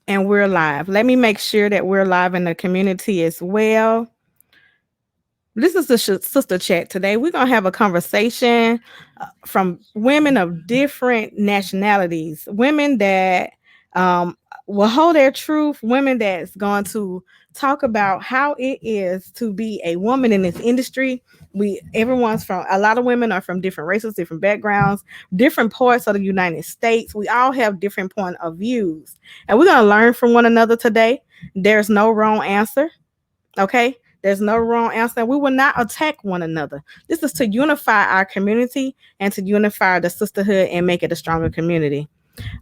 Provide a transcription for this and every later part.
And we're live. Let me make sure that we're live in the community as well. This is the sister chat today. We're going to have a conversation from women of different nationalities, women that um, will hold their truth, women that's going to talk about how it is to be a woman in this industry. Everyone's from, a lot of women are from different races, different backgrounds, different parts of the United States. We all have different point of views, and we're going to learn from one another today. There's no wrong answer. Okay. There's no wrong answer. We will not attack one another. This is to unify our community and to unify the sisterhood and make it a stronger community.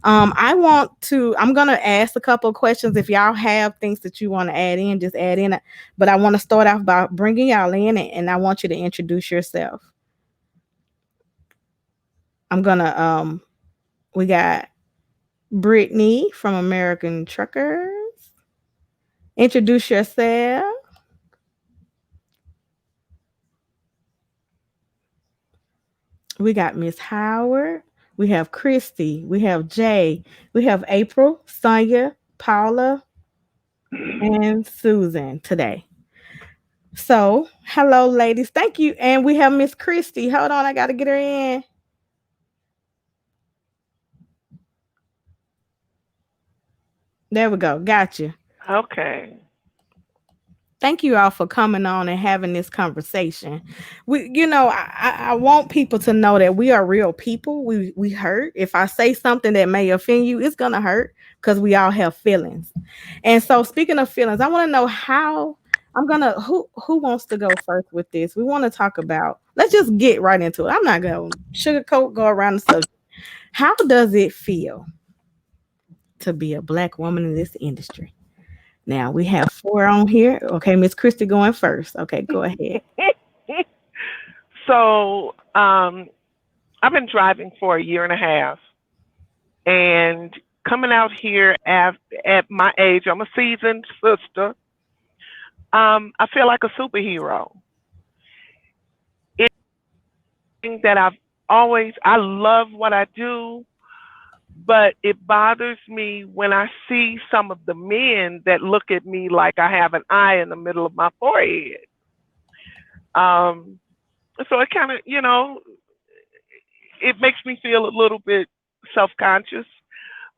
I'm gonna ask a couple of questions. If y'all have things that you want to add in, just add in. But I want to start off by bringing y'all in, and I want you to introduce yourself. I'm gonna we got Brittney from American Truckers. Introduce yourself. We got Miss Howard. We have Christy. We have Jaye. We have April, Sonya, Paula, and Susan today. So, hello, ladies. Thank you. And we have Miss Christy. Hold on, I got to get her in. There we go. Got you. Okay. Thank you all for coming on and having this conversation. I want people to know that we are real people. We hurt. If I say something that may offend you, it's gonna hurt because we all have feelings. And so, speaking of feelings, I want to know how I'm gonna who wants to go first with this. We want to talk about. Let's just get right into it. I'm not gonna sugarcoat, go around the subject. How does it feel to be a black woman in this industry? Now we have four on here. Okay, Miss Christy going first. Okay, go ahead. So, I've been driving for a year and a half, and coming out here at my age, I'm a seasoned sister. I feel like a superhero. It's that I love what I do, but it bothers me when I see some of the men that look at me like I have an eye in the middle of my forehead. Um, so it kind of, it makes me feel a little bit self-conscious,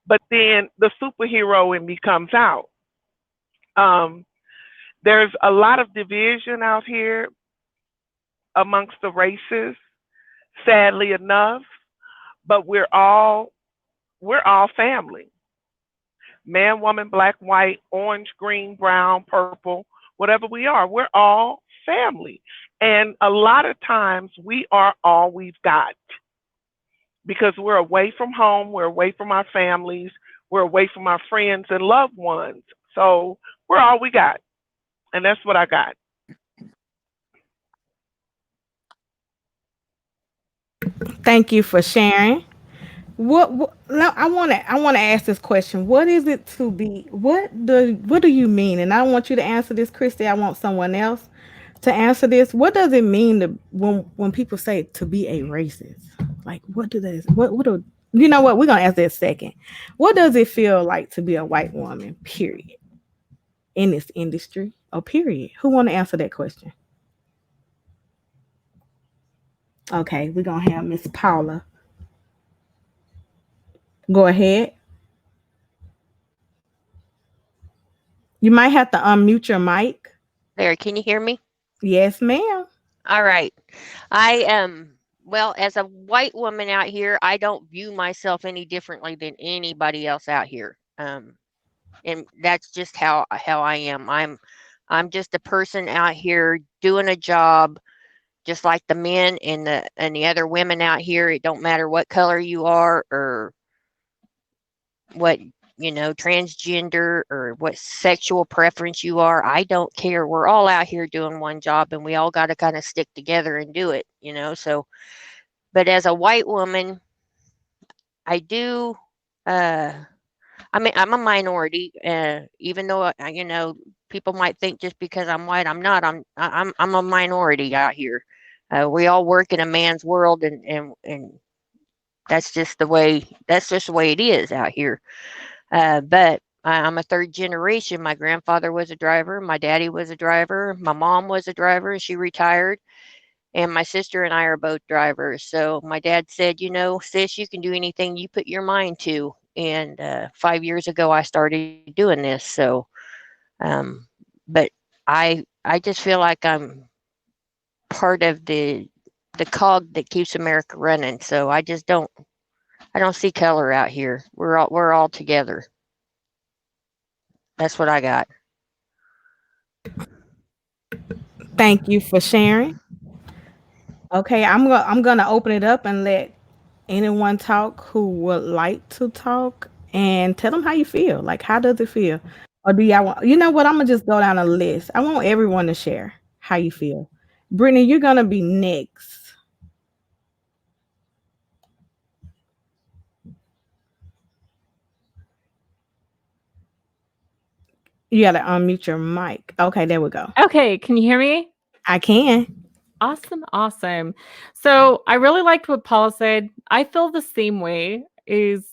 but then the superhero in me comes out. Um, there's a lot of division out here amongst the races, sadly enough, but we're all family. Man, woman, black, white, orange, green, brown, purple, whatever we are, we're all family. And a lot of times we are all we've got because we're away from home, we're away from our families, we're away from our friends and loved ones. So we're all we got. And that's what I got. Thank you for sharing. No, I want to ask this question. What is it to be? What do you mean? And I don't want you to answer this, Christy. I want someone else to answer this. What does it mean to when people say to be a racist? Like, what do they? What do you know? What we're gonna ask that second. What does it feel like to be a white woman? Period. In this industry. Oh, period. Who want to answer that question? Okay, we're gonna have Miss Paula. Go ahead. You might have to unmute your mic. There, can you hear me? Yes, ma'am. All right. I am, well, as a white woman out here, I don't view myself any differently than anybody else out here. And that's just how I am. I'm just a person out here doing a job just like the men and the other women out here. It don't matter what color you are or what transgender or what sexual preference you are. I don't care. We're all out here doing one job and we all got to kind of stick together and do it. So but as a white woman, I do uh I mean, I'm a minority, even though people might think just because I'm white, I'm not. I'm a minority out here. We all work in a man's world, and that's just the way it is out here. But I'm a third generation. My grandfather was a driver. My daddy was a driver. My mom was a driver, and she retired. And my sister and I are both drivers. So my dad said, you know, sis, you can do anything you put your mind to. And 5 years ago, I started doing this. So, um, but I just feel like I'm part of the cog that keeps America running. So I don't see color out here. We're all together. That's what I got. Thank you for sharing. Okay, I'm gonna open it up and let anyone talk who would like to talk and tell them how you feel. Like, how does it feel? Or do y'all want? You know what? I'm gonna just go down a list. I want everyone to share how you feel. Brittney, you're gonna be next. You gotta unmute your mic. Okay, there we go. Okay, can you hear me? I can. Awesome, awesome. So I really liked what Paula said. I feel the same way. Is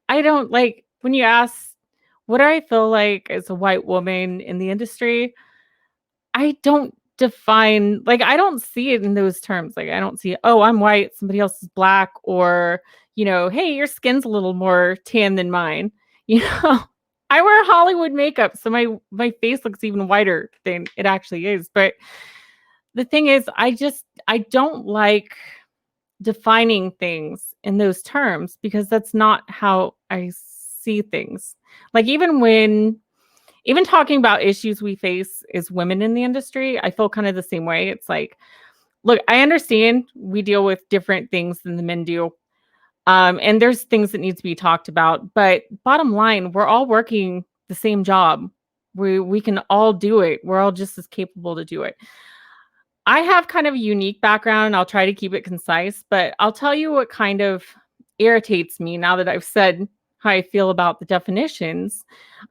I don't like when you ask what do I feel like as a white woman in the industry. I don't define like I don't see it in those terms. Like I don't see, oh, I'm white, somebody else is black, or hey, your skin's a little more tan than mine. You know, I wear Hollywood makeup, so my face looks even whiter than it actually is. But the thing is, I don't like defining things in those terms because that's not how I see things. Like even talking about issues we face as women in the industry, I feel kind of the same way. It's like, look, I understand we deal with different things than the men do. And there's things that need to be talked about. But bottom line, we're all working the same job. We can all do it. We're all just as capable to do it. I have kind of a unique background. I'll try to keep it concise, but I'll tell you what kind of irritates me now that I've said how I feel about the definitions.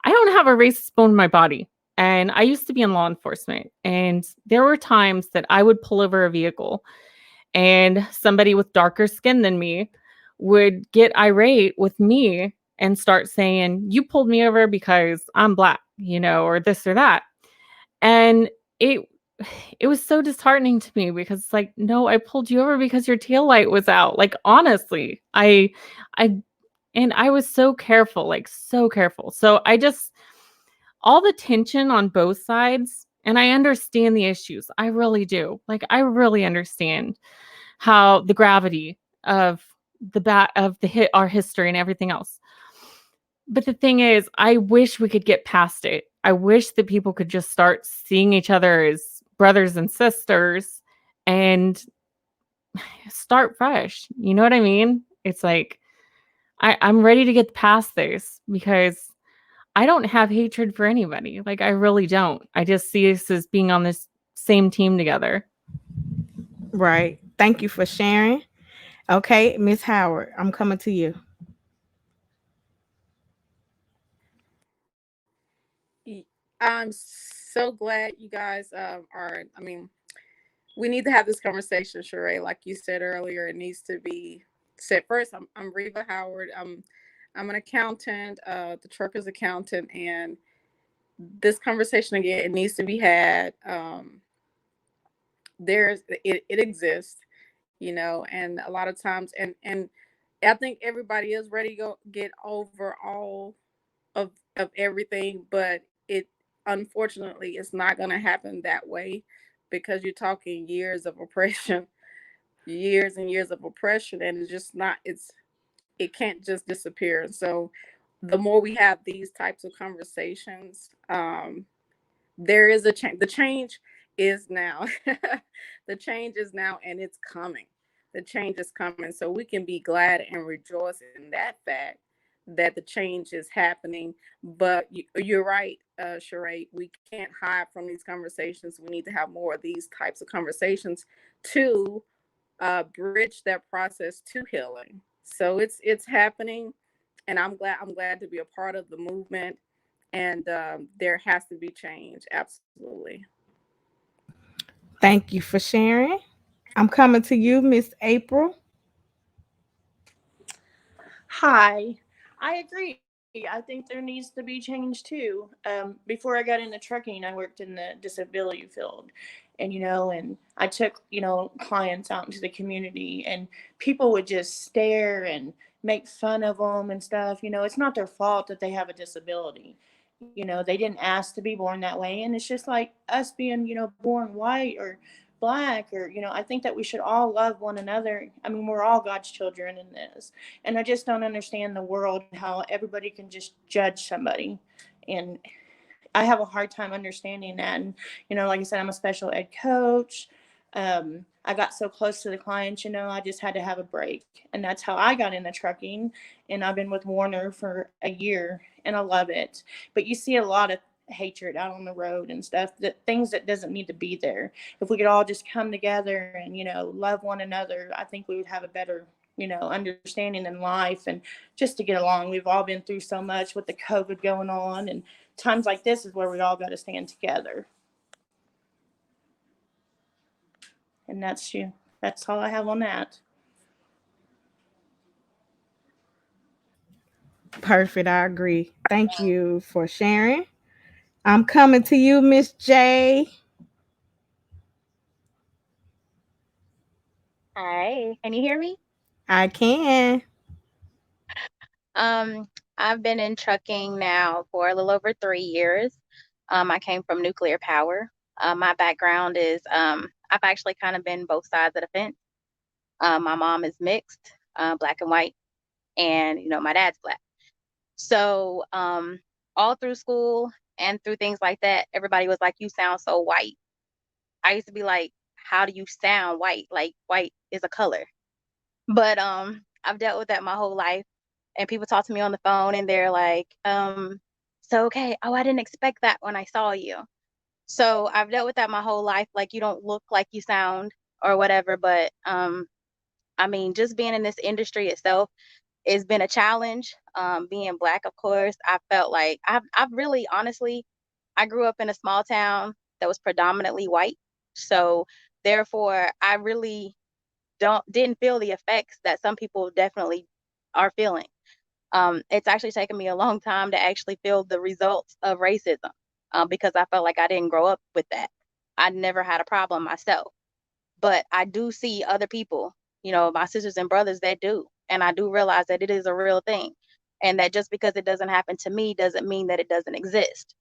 I don't have a racist bone in my body. And I used to be in law enforcement. And there were times that I would pull over a vehicle and somebody with darker skin than me would get irate with me and start saying, you pulled me over because I'm black, or this or that. And it it was so disheartening to me because it's like, no, I pulled you over because your tail light was out. Like honestly, I and I was so careful, like so careful. So I just all the tension on both sides, and I understand the issues. I really do. Like I really understand how the gravity of the hit our history and everything else. But the thing is, I wish we could get past it. I wish that people could just start seeing each other as brothers and sisters and start fresh. You know what I mean? It's like I'm ready to get past this because I don't have hatred for anybody. Like I really don't. I just see us as being on this same team together. Right. Thank you for sharing. Okay, Miss Howard, I'm coming to you. I'm so glad you guys are. I mean, we need to have this conversation, Sharae. Like you said earlier, it needs to be said first. I'm Reva Howard. I'm an accountant, the trucker's accountant, and this conversation again, it needs to be had. It exists, and a lot of times, and I think everybody is ready to go get over all of everything, but it unfortunately it's not going to happen that way because you're talking years of oppression, years and years of oppression, and it's just not. It can't just disappear. So the more we have these types of conversations, there is a change. The change is now. The change is now, and it's coming. The change is coming. So we can be glad and rejoice in that fact that the change is happening. But you're right, Sharae. We can't hide from these conversations. We need to have more of these types of conversations to bridge that process to healing. So it's happening, and I'm glad to be a part of the movement. And there has to be change. Absolutely. Thank you for sharing. I'm coming to you, Miss April. Hi. I agree. I think there needs to be change too. Before I got into trucking, I worked in the disability field, and and I took clients out into the community, and people would just stare and make fun of them and stuff. It's not their fault that they have a disability. They didn't ask to be born that way, and it's just like us being born white or black, or I think that we should all love one another. I mean, we're all God's children in this, and I just don't understand the world, how everybody can just judge somebody. And I have a hard time understanding that. And, like I said, I'm a special ed coach. I got so close to the clients, I just had to have a break. And that's how I got into trucking. And I've been with Warner for a year, and I love it. But you see a lot of hatred out on the road and stuff, that things that doesn't need to be there. If we could all just come together and, love one another, I think we would have a better understanding in life, and just to get along. We've all been through so much with the COVID going on, and times like this is where we all got to stand together. And that's all I have on that. Perfect. I agree. Thank you for sharing. I'm coming to you, Miss Jaye. Hi, can you hear me? I can. Um, I've been in trucking now for a little over 3 years. I came from nuclear power. My background is I've actually kind of been both sides of the fence. My mom is mixed, black and white, and my dad's black. So all through school and through things like that, everybody was like, "You sound so white." I used to be like, "How do you sound white? Like white is a color." But I've dealt with that my whole life. And people talk to me on the phone and they're like, so okay, oh, I didn't expect that when I saw you. So I've dealt with that my whole life. Like, you don't look like you sound or whatever. But I mean, just being in this industry itself, it's been a challenge. Being black, of course, I felt like I've really, honestly, I grew up in a small town that was predominantly white. So therefore, I really didn't feel the effects that some people definitely are feeling. It's actually taken me a long time to actually feel the results of racism, because I felt like I didn't grow up with that. I never had a problem myself, but I do see other people, my sisters and brothers that do. And I do realize that it is a real thing, and that just because it doesn't happen to me doesn't mean that it doesn't exist.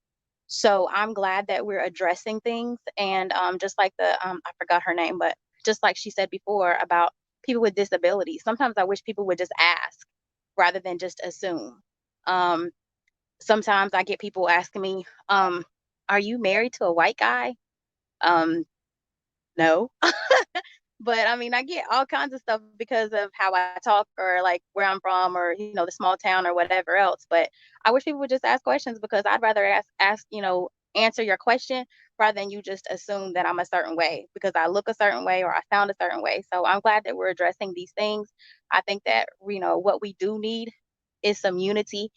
So I'm glad that we're addressing things. And just like I forgot her name, but just like she said before about people with disabilities, sometimes I wish people would just ask rather than just assume. Um, Sometimes I get people asking me, are you married to a white guy? Um, no. But I mean, I get all kinds of stuff because of how I talk, or like where I'm from, or the small town or whatever else. But I wish people would just ask questions, because I'd rather ask answer your question rather than you just assume that I'm a certain way because I look a certain way or I sound a certain way. So I'm glad that we're addressing these things. I think that what we do need is some unity.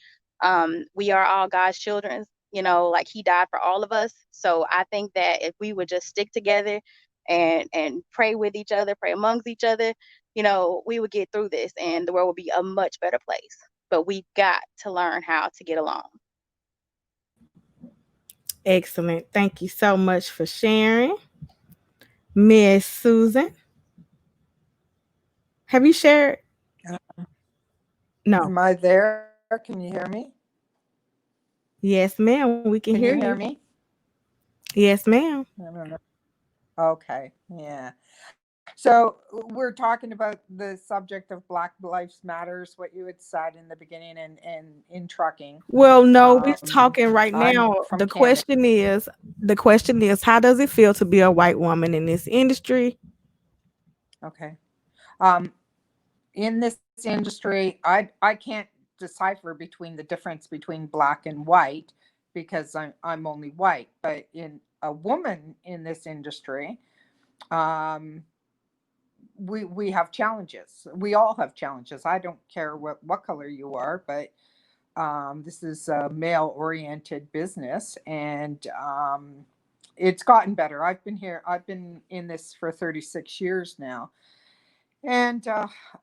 We are all God's children. Like He died for all of us. So I think that if we would just stick together and pray with each other, pray amongst each other, we would get through this, and the world would be a much better place. But we've got to learn how to get along. Excellent. Thank you so much for sharing. Miss Susan, have you shared? No. Am I there? Can you hear me? Yes, ma'am. We can Can hear you hear you. me? Yes, ma'am. I don't know. Okay, yeah. So we're talking about the subject of Black Lives Matters, what you had said in the beginning, and in trucking. Well, no, we're talking right I'm now. from The Canada. question is, how does it feel to be a white woman in this industry? Okay. In this industry, I can't decipher between the difference between black and white because I'm only white. But in a woman in this industry, we have challenges. We all have challenges. I don't care what color you are, but this is a male-oriented business, and it's gotten better. I've been in this for 36 years now, and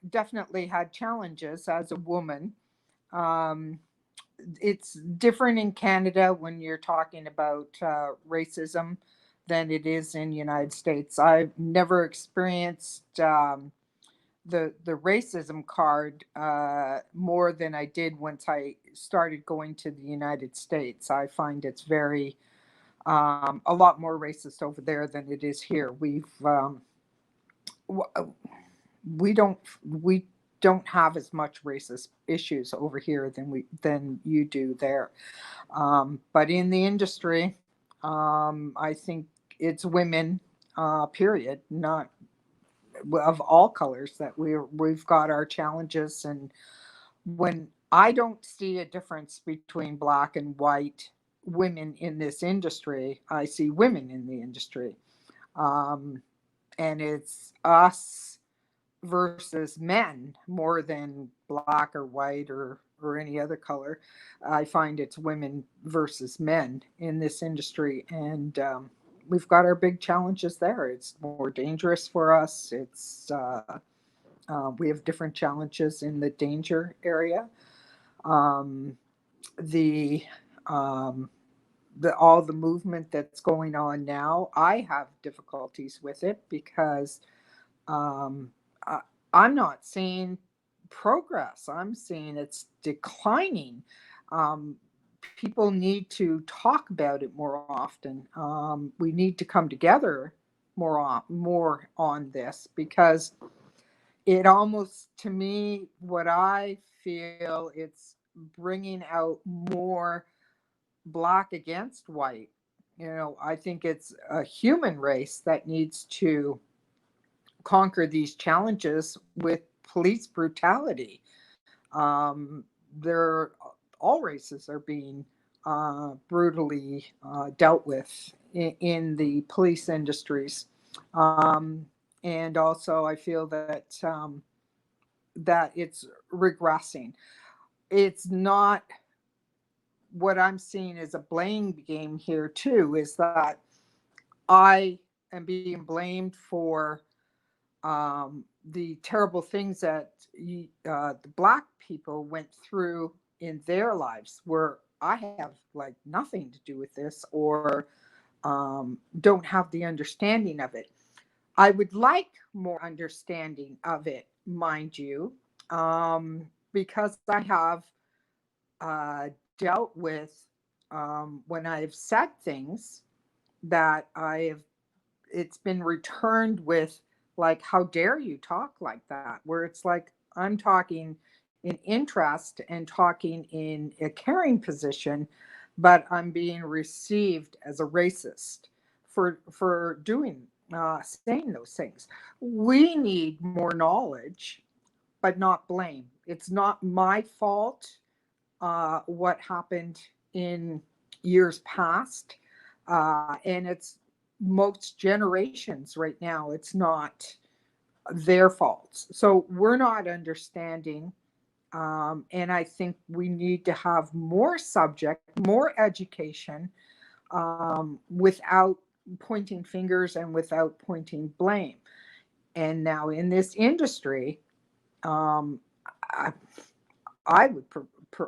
definitely had challenges as a woman. it's different in Canada when you're talking about racism than it is in the United States. I've never experienced the racism card more than I did once I started going to the United States. I find it's very a lot more racist over there than it is here. W- we don't have as much racist issues over here than you do there. But in the industry, I think it's women, period, not of all colors, that we've got our challenges. And when I don't see a difference between black and white women in this industry, I see women in the industry. Um, and it's us versus men more than black or white or any other color. I find it's women versus men in this industry, and we've got our big challenges there. It's more dangerous for us. We have different challenges in the danger area. Um, the um, all the movement that's going on now, I have difficulties with it because um, I, I'm not seeing progress. I'm seeing it's declining. Um, People need to talk about it more often. We need to come together more on this, because it almost, to me, what I feel, it's bringing out more black against white. I think it's a human race that needs to conquer these challenges with police brutality. They're all races are being brutally dealt with in the police industries, and also I feel that it's regressing. It's not what I'm seeing as a blame game here too. Is that I am being blamed for the terrible things that the black people went through in their lives, where I have like nothing to do with this, or don't have the understanding of it. I would like more understanding of it, mind you, because I have dealt with when I've said things that it's been returned with, like, how dare you talk like that, where it's like I'm talking in interest and talking in a caring position, but I'm being received as a racist for doing saying those things. We need more knowledge, but not blame. It's not my fault what happened in years past, and it's most generations right now, it's not their faults. So we're not understanding, and I think we need to have more subject, more education, without pointing fingers and without pointing blame. And now in this industry, um, I, I would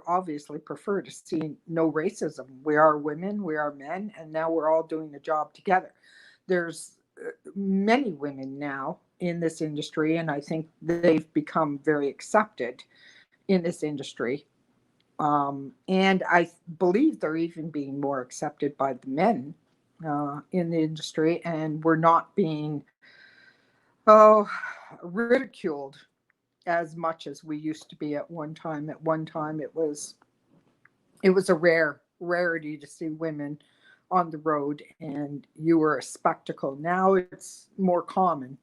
obviously prefer to see no racism. We are women, we are men, and now we're all doing the job together. There's many women now in this industry, and I think they've become very accepted in this industry. And I believe they're even being more accepted by the men in the industry, and we're not being ridiculed as much as we used to be at one time. At one time, it was a rarity to see women on the road, and you were a spectacle. Now it's more common,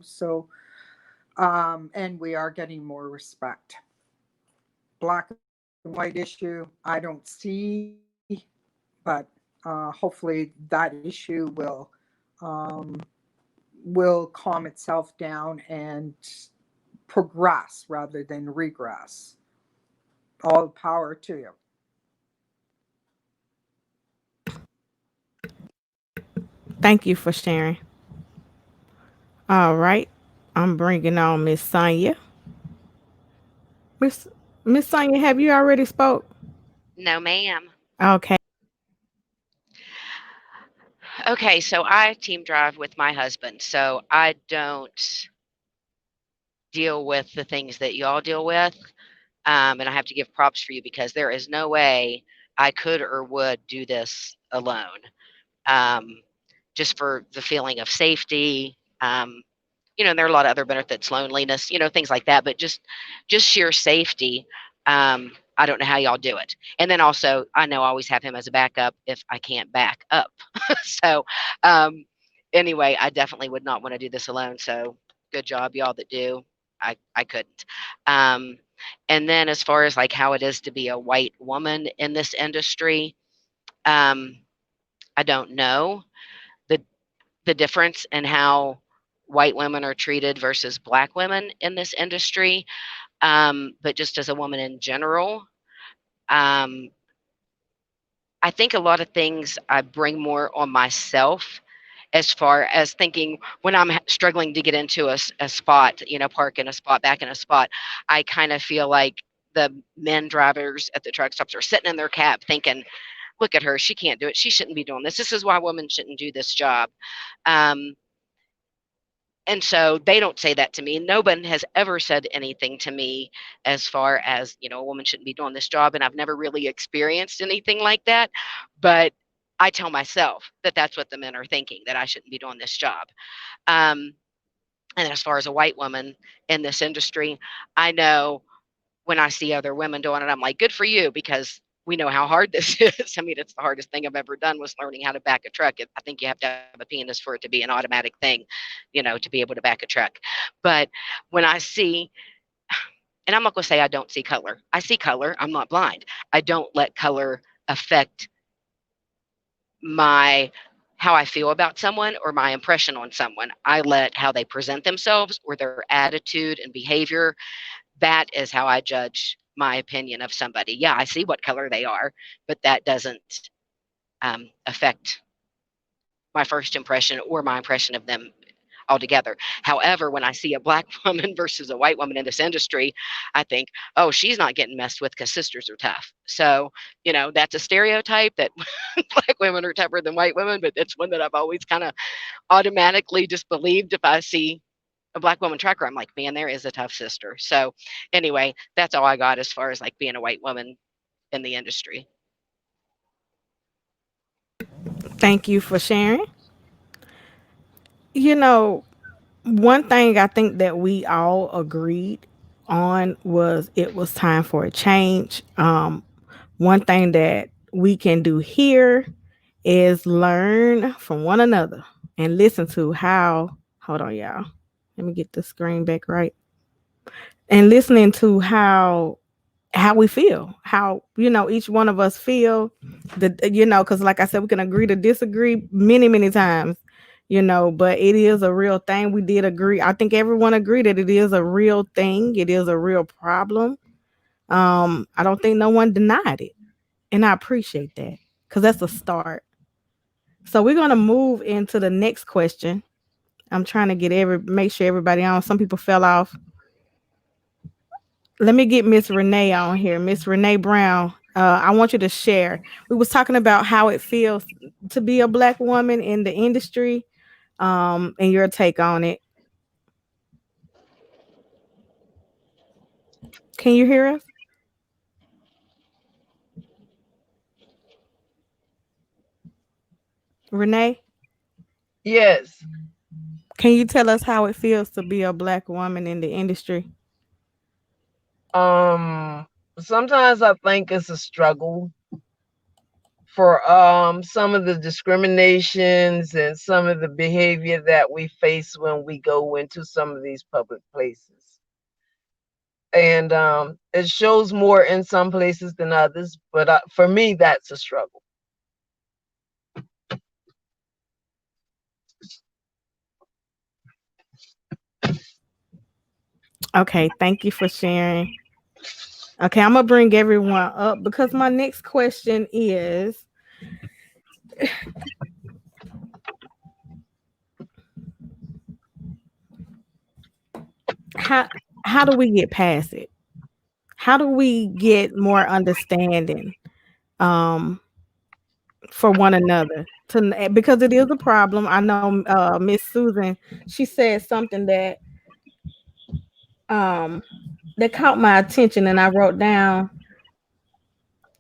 So, and we are getting more respect. Black and white issue, I don't see, but hopefully that issue will calm itself down and progress rather than regress. All the power to you. Thank you for sharing. All right. I'm bringing on Miss Sonya. Miss Miss Sonya, have you already spoke? No, ma'am. Okay. Okay, so I team drive with my husband, so I don't deal with the things that y'all deal with. And I have to give props for you because there is no way I could or would do this alone. Um, just for the feeling of safety. There are a lot of other benefits, loneliness, things like that. But just sheer safety. I don't know how y'all do it. And then also, I know I always have him as a backup if I can't back up. So, um, anyway, I definitely would not want to do this alone. So, good job, y'all that do. I couldn't. Um, and then as far as like how it is to be a white woman in this industry, um, I don't know the the difference in how white women are treated versus black women in this industry. But just as a woman in general, um, I think a lot of things I bring more on myself as far as thinking when I'm struggling to get into a spot, park in a spot, back in a spot, I kind of feel like the men drivers at the truck stops are sitting in their cab thinking, look at her, she can't do it. She shouldn't be doing this. This is why women shouldn't do this job. Um, and so they don't say that to me. No one has ever said anything to me as far as, a woman shouldn't be doing this job. And I've never really experienced anything like that. But I tell myself that that's what the men are thinking, that I shouldn't be doing this job. Um, and as far as a white woman in this industry, I know when I see other women doing it, I'm like, good for you, because we know how hard this is. I mean, it's the hardest thing I've ever done was learning how to back a truck. I think you have to have a penis for it to be an automatic thing, to be able to back a truck. But when I see, and I'm not going to say I don't see color. I see color. I'm not blind. I don't let color affect my how I feel about someone or my impression on someone. I let how they present themselves or their attitude and behavior, that is how I judge my opinion of somebody. Yeah, I see what color they are, but that doesn't affect my first impression or my impression of them altogether. However, when I see a black woman versus a white woman in this industry, I think, oh, she's not getting messed with because sisters are tough. So, that's a stereotype that black women are tougher than white women, but it's one that I've always kind of automatically disbelieved. If I see a black woman trucker, I'm like, man, there is a tough sister. So anyway, that's all I got as far as like being a white woman in the industry. Thank you for sharing. You know, one thing I think that we all agreed on was it was time for a change. One thing that we can do here is learn from one another and listen to how, hold on, y'all. Let me get the screen back right. And listening to how we feel, how each one of us feel, because like I said, we can agree to disagree many times, but it is a real thing. We did agree. I think everyone agreed that it is a real thing. It is a real problem. I don't think no one denied it, and I appreciate that because that's a start. So we're gonna move into the next question. I'm trying to make sure everybody on. Some people fell off. Let me get Miss Renee on here. Miss Renee Brown. I want you to share. We was talking about how it feels to be a black woman in the industry, and your take on it. Can you hear us, Renee? Yes. Can you tell us how it feels to be a black woman in the industry? Um Sometimes I think it's a struggle for some of the discriminations and some of the behavior that we face when we go into some of these public places. And it shows more in some places than others, but for me that's a struggle. Okay, thank you for sharing. Okay, I'm gonna bring everyone up because my next question is how how do we get past it? How do we get more understanding? um for one another to because it is a problem. I know Miss Susan, she said something um that caught my attention and I wrote down,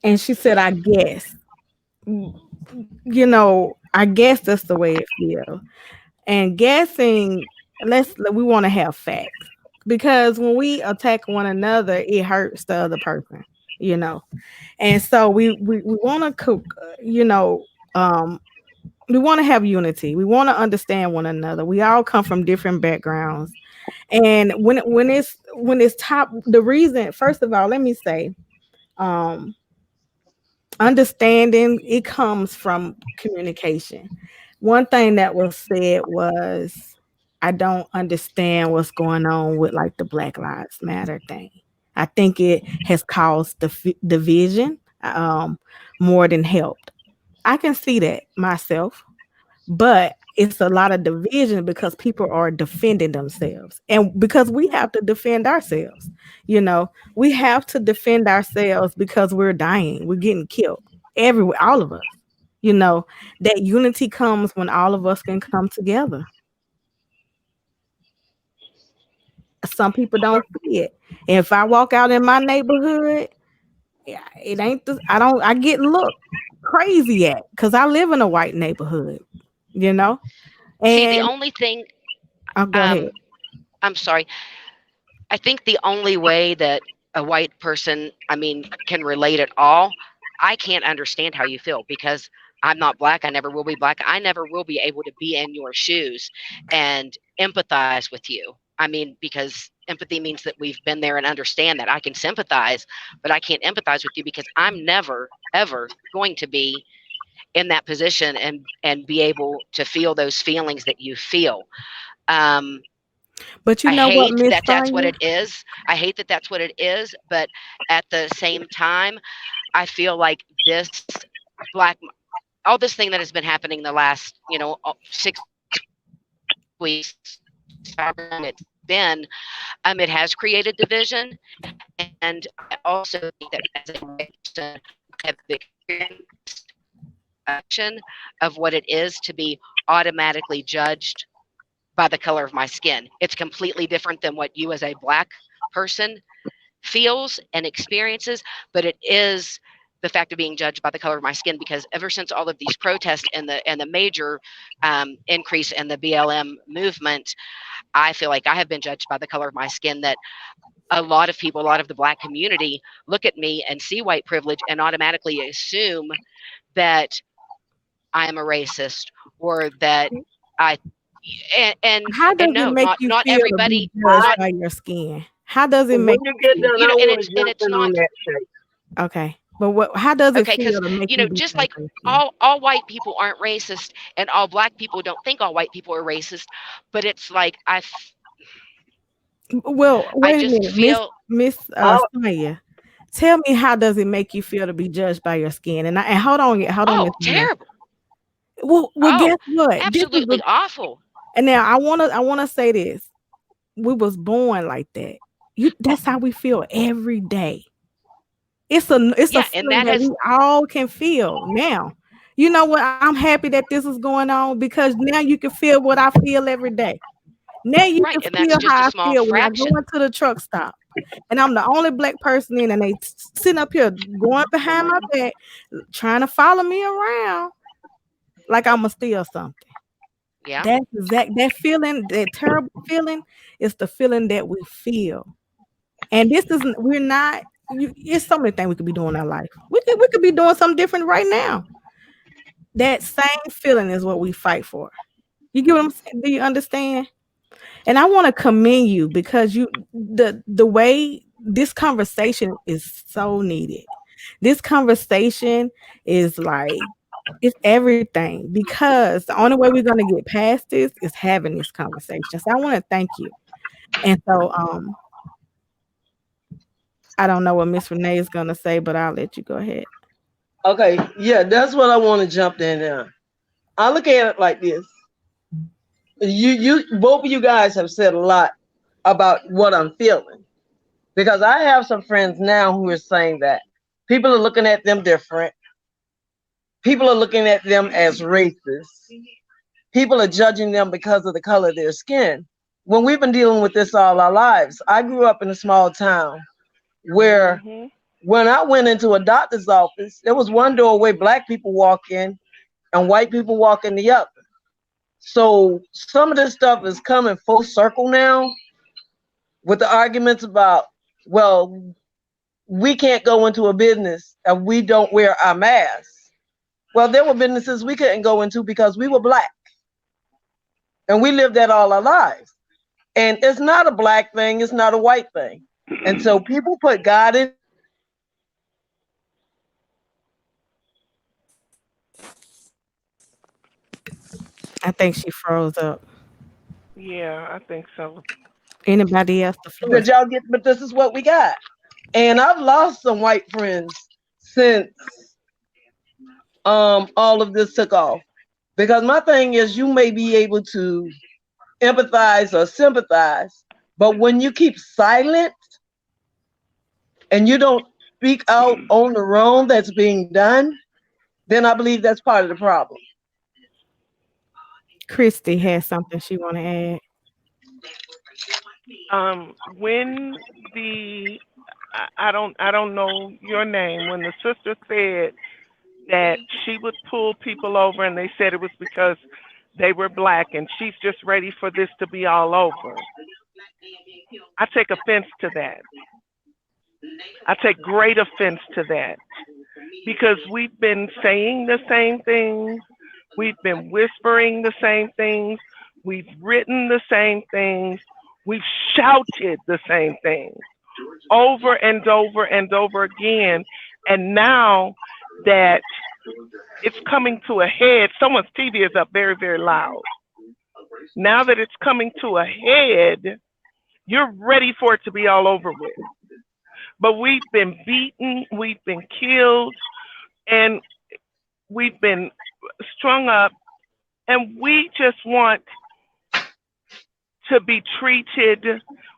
and she said, I guess. I guess that's the way it feels. And guessing, we want to have facts. Because when we attack one another, it hurts the other person, you know. And so we want to cook, we want to have unity. We want to understand one another. We all come from different backgrounds. And when it's top, the reason, first of all, let me say, um, understanding, it comes from communication. One thing that was said was, I don't understand what's going on with like the Black Lives Matter thing. I think it has caused division more than helped. I can see that myself, but it's a lot of division because people are defending themselves, and because we have to defend ourselves. We have to defend ourselves because we're dying, we're getting killed everywhere, all of us. you know that unity comes when all of us can come together. Some people don't see it. And if I walk out in my neighborhood, yeah, it ain't I get looked crazy at because I live in a white neighborhood, you know See, the and only thing, I'll go ahead. um, I'm sorry. I think the only way that a white person, I mean, can relate at all, I can't understand how you feel because I'm not black. I never will be black. I never will be able to be in your shoes and empathize with you. I mean, because empathy means that we've been there and understand that. I can sympathize, but I can't empathize with you because I'm never, ever going to be in that position and be able to feel those feelings that you feel. Um, But you I know what, hate Miss that that's what Sonya? it is. I hate that that's what it is. But at the same time, I feel like this black, all this thing that has been happening the last, 6 weeks, however long it's been, it has created division. And I also think that as a white person, I have experienced action of what it is to be automatically judged by the color of my skin. It's completely different than what you as a black person feels and experiences, but it is the fact of being judged by the color of my skin because ever since all of these protests and the major increase in the BLM movement, I feel like I have been judged by the color of my skin. That a lot of people, a lot of the black community, look at me and see white privilege and automatically assume that I am a racist or that I and and, How does and it no, make not you not feel to be everybody, judged not by your skin? How does it When make you you get feel? done, I and want to it's jump in on not that, Shay. Okay. But how does it okay feel because to make you be just judged like by your skin? all white people aren't racist and all black people don't think all white people are racist, but it's like Well, I wait a just minute, Miss feel Miss Sonya. Tell me, how does it make you feel to be judged by your skin? And hold on, Miss oh Sonya. terrible, Well, oh guess what? This is the absolutely awful. and now I wanna say this. We was born like that. That's how we feel every day. It's a Yeah, and feeling that that has we all can feel now. You know what? I'm happy that this is going on because now you can feel what I feel every day. Now you right, can and that's feel just a how I small feel when I go fraction. into the truck stop and I'm the only black person in, and they sitting up here going behind my back, trying to follow me around like I'ma steal something. Yeah, That feeling, that terrible feeling, is the feeling that we feel. And this isn't we're not it's so many things we could be doing in our life. We could be doing something different right now. That same feeling is what we fight for. You get what I'm saying? Do you understand? And I want to commend you because the way this conversation is so needed. This conversation is like it's everything because the only way we're gonna get past this is having this conversation. So I want to thank you. And so I don't know what Miss Renee is gonna say, but I'll let you go ahead. Okay, yeah, that's what I want to jump in there. I look at it like this. You both of you guys have said a lot about what I'm feeling. Because I have some friends now who are saying that people are looking at them different. people are looking at them as racist. People are judging them because of the color of their skin. When we've been dealing with this all our lives, I grew up in a small town where when I went into a doctor's office, there was one doorway black people walk in and white people walk in the other. So some of this stuff is coming full circle now with the arguments about, well, we can't go into a business and we don't wear our masks. Well, there were businesses we couldn't go into because we were black. And we lived that all our lives. And it's not a black thing, it's not a white thing. And so people put God in. I think she froze up. Yeah, I think so. Anybody else? The floor Did is y'all get, but this is what we got. And I've lost some white friends since all of this took off. Because my thing is, you may be able to empathize or sympathize, but when you keep silent and you don't speak out on the wrong that's being done, then I believe that's part of the problem. Christy has something she want to add. When I don't know your name. When the sister said that she would pull people over and they said it was because they were black and she's just ready for this to be all over. I take offense to that. I take great offense to that because we've been saying the same things. We've been whispering the same things. We've written the same things. We've shouted the same things over and over and over again. And now that it's coming to a head, someone's TV is up very, very loud. Now that it's coming to a head, you're ready for it to be all over with. But we've been beaten, we've been killed, and we've been strung up, and we just want to be treated.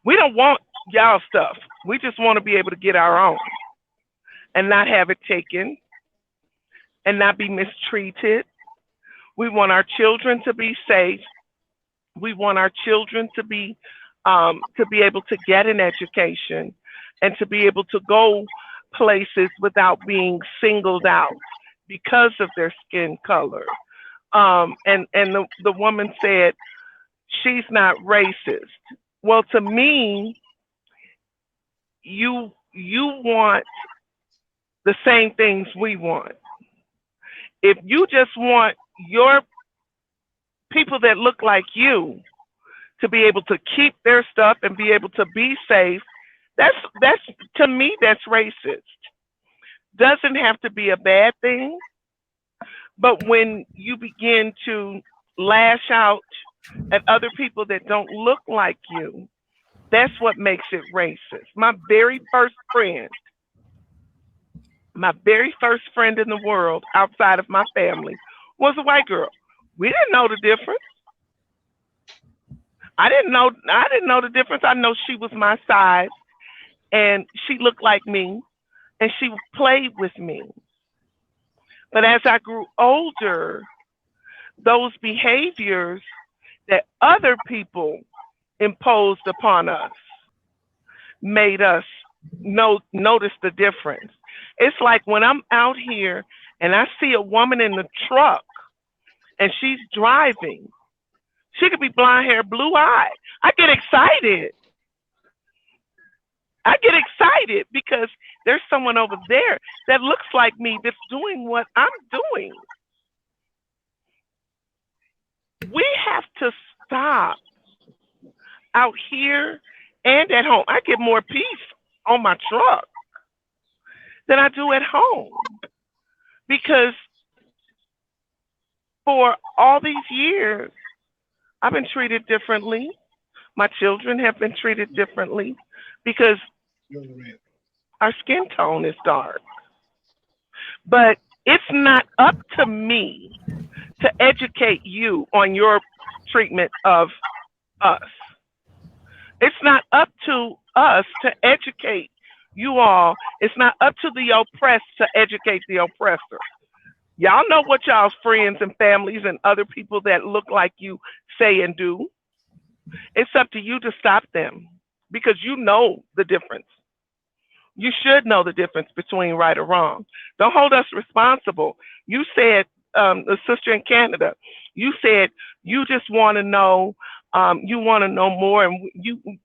We don't want y'all stuff. We just want to be able to get our own and not have it taken and not be mistreated. We want our children to be safe. We want our children to be able to get an education and to be able to go places without being singled out because of their skin color. And the woman said she's not racist. Well, to me, you want the same things we want. If you just want your people that look like you to be able to keep their stuff and be able to be safe, that's to me, that's racist. Doesn't have to be a bad thing, but when you begin to lash out at other people that don't look like you, that's what makes it racist. My very first friend in the world outside of my family was a white girl. We didn't know the difference. I didn't know the difference. I know she was my size and she looked like me and she played with me. But as I grew older, those behaviors that other people imposed upon us made us notice the difference. It's like when I'm out here and I see a woman in the truck and she's driving, she could be blonde hair, blue eyed. I get excited. Because there's someone over there that looks like me that's doing what I'm doing. We have to stop out here and at home. I get more peace on my truck than I do at home because for all these years, I've been treated differently. My children have been treated differently because our skin tone is dark. But it's not up to me to educate you on your treatment of us. It's not up to us to educate you all. It's not up to the oppressed to educate the oppressor. Y'all know what y'all's friends and families and other people that look like you say and do. It's up to you to stop them because you know the difference. You should know the difference between right or wrong. Don't hold us responsible. You said, the sister in Canada, you said you just want to know, you want to know more, and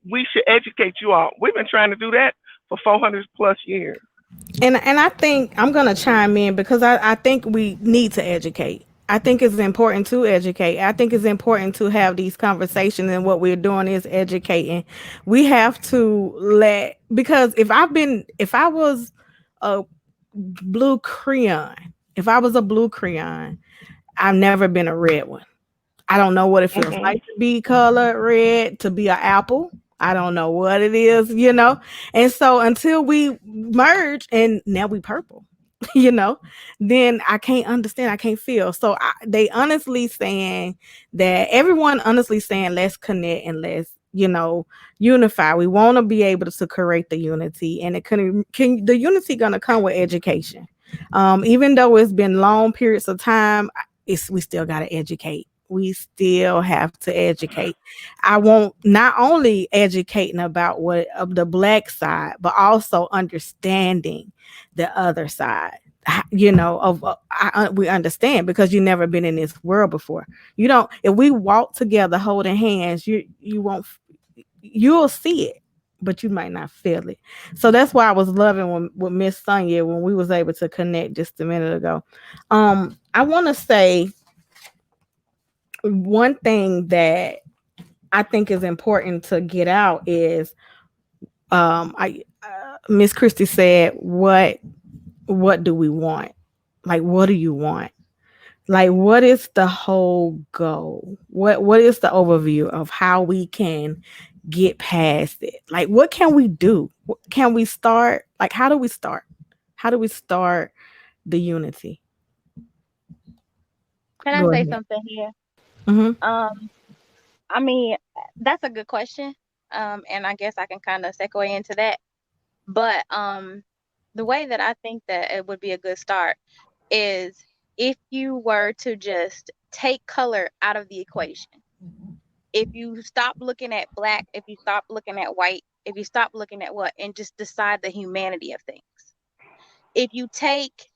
we should educate you all. We've been trying to do that for 400 plus years. And I think I'm gonna chime in because I think we need to educate. I think it's important to educate. I think it's important to have these conversations, and what we're doing is educating. We have to let, because if I was a blue crayon, if I was a blue crayon, I've never been a red one. I don't know what it feels Hmm. like to be colored red, to be an apple. I don't know what it is, you know? And so until we merge and now we purple, you know, then I can't understand. I can't feel. So they honestly saying that everyone honestly saying, let's connect and let's, you know, unify. We want to be able to create the unity, and it can the unity gonna come with education. Even though it's been long periods of time, we still gotta educate. We still have to educate. I want not only educating about what of the black side, but also understanding the other side. You know, we understand because you've never been in this world before. You don't. If we walk together holding hands, you won't. You'll see it, but you might not feel it. So that's why I was loving when with Miss Sonya when we was able to connect just a minute ago. I want to say one thing that I think is important to get out is I Miss Christy said, what do we want? Like, what do you want? Like, what is the whole goal? What is the overview of how we can get past it? Like, what can we do? Can we start? Like, how do we start? How do we start the unity? Can I Go say ahead. something here? Hmm. Um, I mean, that's a good question. And I guess I can kind of segue into that. But the way that I think that it would be a good start is if you were to just take color out of the equation. If you stop looking at black, if you stop looking at white, if you stop looking at what, and just decide the humanity of things. If you take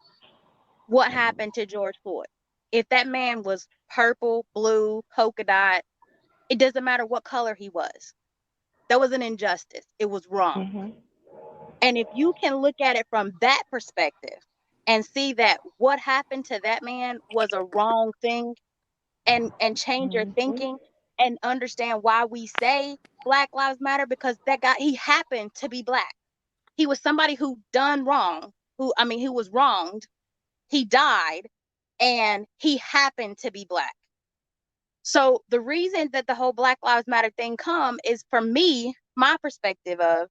what happened to George Floyd, if that man was purple, blue, polka dot, it doesn't matter what color he was. That was an injustice. It was wrong. Hmm. And if you can look at it from that perspective and see that what happened to that man was a wrong thing, and change your Hmm. thinking and understand why we say Black Lives Matter, because that guy, he happened to be black. He was somebody who done wrong, who was wronged. He died and he happened to be black. So the reason that the whole Black Lives Matter thing come is, for me, my perspective of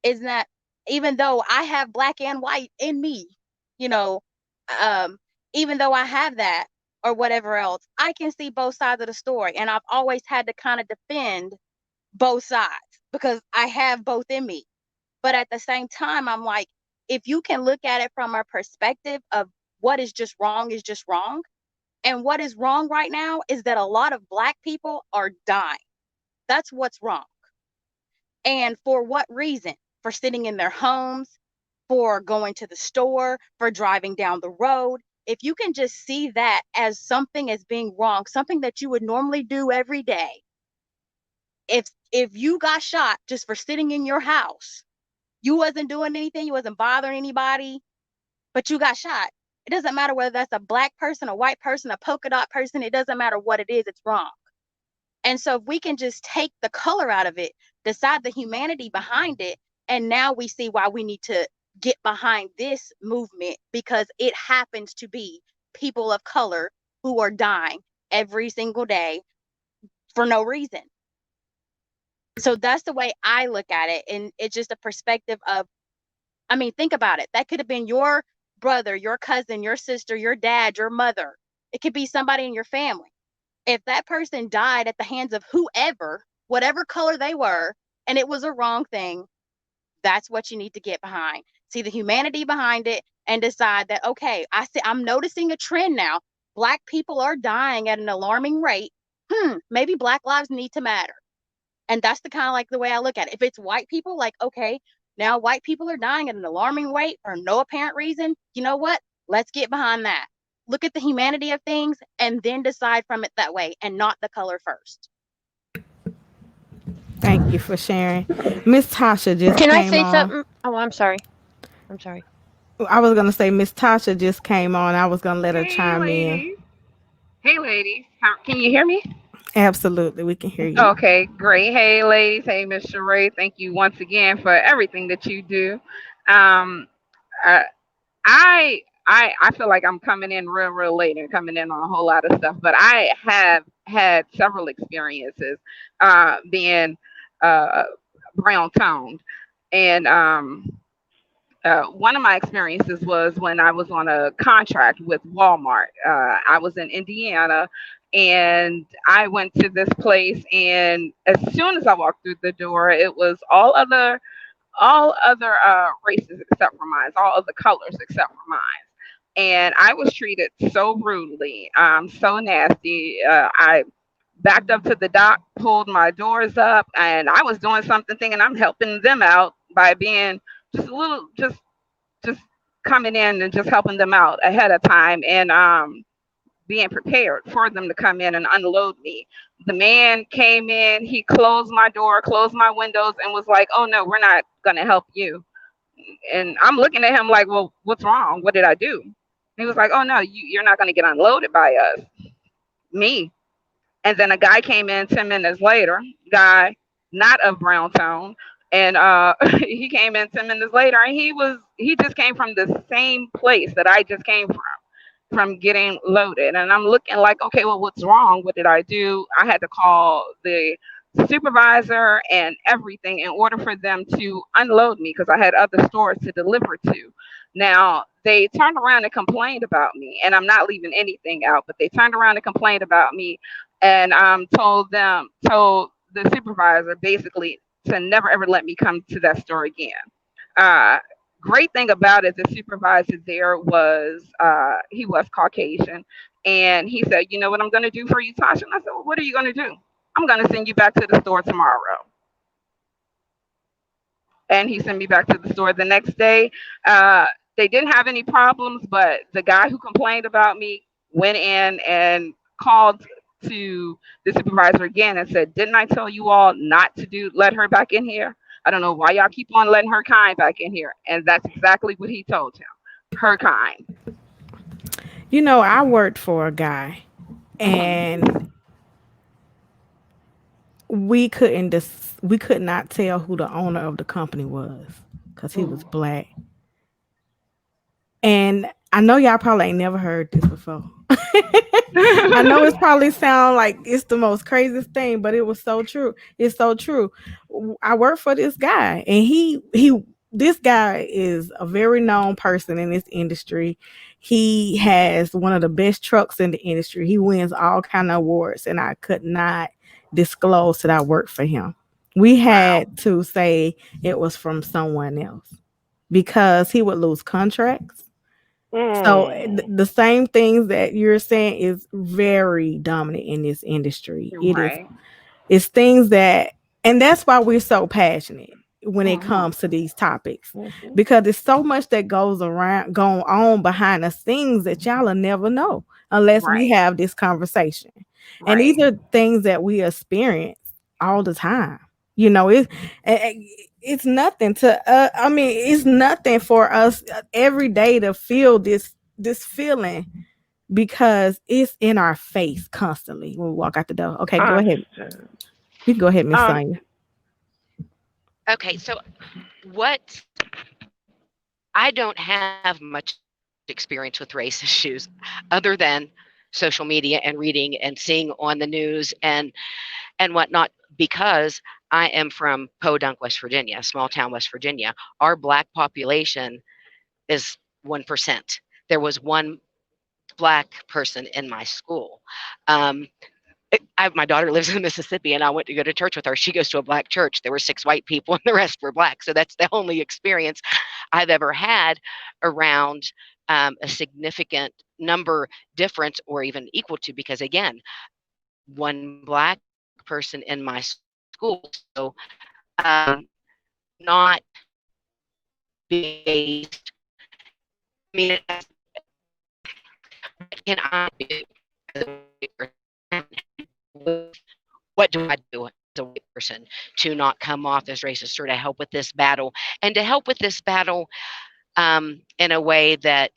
is that even though I have black and white in me, you know, um, even though I have that or whatever else, I can see both sides of the story. And I've always had to kind of defend both sides because I have both in me. But at the same time, I'm like, if you can look at it from a perspective of what is just wrong. And what is wrong right now is that a lot of black people are dying. That's what's wrong. And for what reason? For sitting in their homes, for going to the store, for driving down the road. If you can just see that as something as being wrong, something that you would normally do every day. If you got shot just for sitting in your house, you wasn't doing anything, you wasn't bothering anybody, but you got shot. It doesn't matter whether that's a black person, a white person, a polka dot person, it doesn't matter what it is, it's wrong. And so if we can just take the color out of it, decide the humanity behind it, and now we see why we need to get behind this movement, because it happens to be people of color who are dying every single day for no reason. So that's the way I look at it. And it's just a perspective of, think about it. That could have been your brother, your cousin, your sister, your dad, your mother. It could be somebody in your family. If that person died at the hands of whoever, whatever color they were, and it was a wrong thing, that's what you need to get behind. see the humanity behind it, and decide that, okay, I'm noticing a trend now. Black people are dying at an alarming rate. Maybe Black lives need to matter. And that's the kind of like the way I look at it. If it's white people, like, okay, now white people are dying at an alarming rate for no apparent reason. You know what? Let's get behind that. Look at the humanity of things and then decide from it that way, and not the color first. Thank you for sharing. Miss Tasha just Can I came say on. something? Oh, I'm sorry. I'm sorry. I was gonna say Miss Tasha just came on. I was gonna let her Hey, chime in. ladies. Hey, ladies. Can you hear me? Absolutely, we can hear you. Okay, great. Hey, ladies. Hey, Miss Sharae. Thank you once again for everything that you do. Um, uh, I feel like I'm coming in real late and coming in on a whole lot of stuff, but I have had several experiences being uh, brown toned, and one of my experiences was when I was on a contract with Walmart. I was in Indiana, and I went to this place, and as soon as I walked through the door, it was all other races except for mine, all other colors except for mine. And I was treated so rudely, so nasty. I backed up to the dock, pulled my doors up, and I was doing something thinking I'm helping them out by being just a little, just coming in and just helping them out ahead of time, and being prepared for them to come in and unload me. The man came in, he closed my door, closed my windows, and was like, "Oh no, we're not gonna help you." And I'm looking at him like, "Well, what's wrong? What did I do?" He was like, "Oh no, you're not gonna get unloaded by us." Me. And then a guy came in 10 minutes later, guy not of brown tone, and he came in 10 minutes later, and he just came from the same place that I just came from getting loaded. And I'm looking like, okay, well, what's wrong? What did I do? I had to call the supervisor and everything in order for them to unload me because I had other stores to deliver to. Now, they turned around and complained about me, and I'm not leaving anything out, but they turned around and complained about me, and told the supervisor basically to never ever let me come to that store again. Uh, Great thing about it, the supervisor there was he was Caucasian, and he said, "You know what I'm going to do for you, Tasha?" And I said, "Well, what are you going to do?" "I'm going to send you back to the store tomorrow." And he sent me back to the store the next day. They didn't have any problems, but the guy who complained about me went in and called to the supervisor again and said, "Didn't I tell you all not to let her back in here? I don't know why y'all keep on letting her kind back in here." And that's exactly what he told him. Her kind. You know, I worked for a guy, Hmm. and we could not tell who the owner of the company was because he was Ooh. black. And I know y'all probably ain't never heard this before. I know it's probably sound like it's the most craziest thing, but it was so true. It's so true. I work for this guy, and he this guy is a very known person in this industry. He has one of the best trucks in the industry. He wins all kind of awards, and I could not disclose that I worked for him. We Wow. had to say it was from someone else because he would lose contracts. So Mm. the same things that you're saying is very dominant in this industry. You're It is right. it's things that, and that's why we're so passionate when it Hmm. comes to these topics, Mhm. because there's so much that going on behind the scenes that y'all will never know unless we Right. have this conversation. And these Right. are things that we experience all the time. You know, it's nothing to I mean, it's nothing for us every day to feel this feeling because it's in our face constantly when we walk out the door. Okay, I go ahead. understand. You can go ahead, Miss Um, Sonya. Okay, so what I don't have much experience with race issues other than social media and reading and seeing on the news and whatnot because I am from Podunk, West Virginia, small town West Virginia. Our black population is 1%. There was one black person in my school. Um, My daughter lives in Mississippi, and I went to go to church with her. She goes to a black church. There were 6 white people, and the rest were black. So that's the only experience I've ever had around a significant number difference or even equal to, because again, one black person in my school. So not being based. I mean, what can I do as a white person? What do I do as a white person to not come off as racist, or to help with this battle, and to help with this battle in a way that,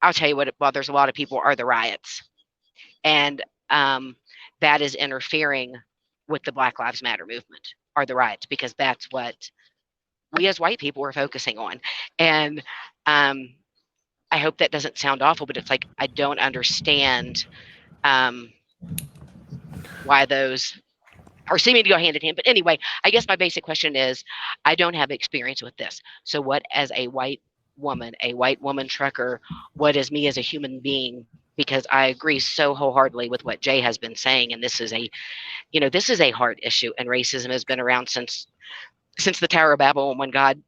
I'll tell you what bothers a lot of people are the riots, and that is interfering with the Black Lives Matter movement, are the riots, because that's what we as white people are focusing on. And I hope that doesn't sound awful, but it's like, I don't understand why those are seeming to go hand in hand. But anyway, I guess my basic question is, I don't have experience with this. So what, as a white woman trucker, what is me as a human being? Because I agree so wholeheartedly with what Jaye has been saying. And this is a hard issue, and racism has been around since the Tower of Babel, when God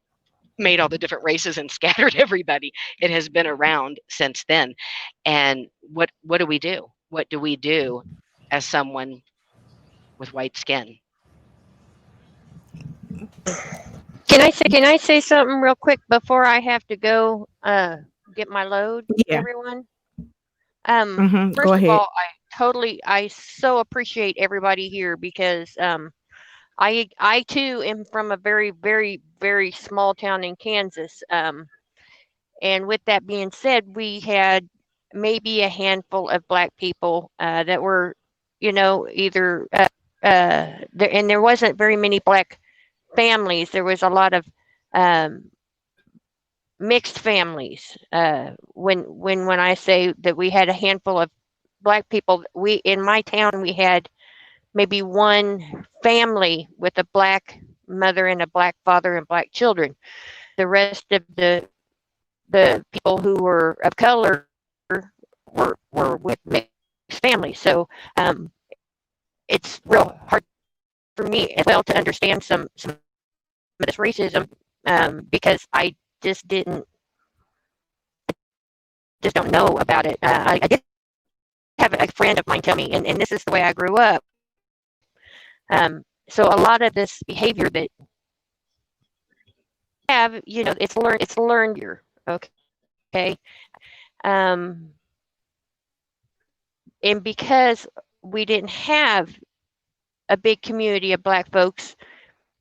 made all the different races and scattered everybody. It has been around since then. And what do we do? What do we do as someone with white skin? Can I say something real quick before I have to go get my load, Yeah. everyone? Go First of ahead. all, I so appreciate everybody here, because I too am from a very, very, very small town in Kansas. And with that being said, we had maybe a handful of black people that were, either there, and there wasn't very many black families. There was a lot of um, mixed families. When I say that we had a handful of black people, we in my town we had maybe one family with a black mother and a black father and black children. The rest of the people who were of color were with mixed families. So it's real hard for me as well to understand some of this racism, because I just didn't just don't know about it. I did have a friend of mine tell me, and this is the way I grew up. So a lot of this behavior that have, it's learned here. Okay. And because we didn't have a big community of black folks,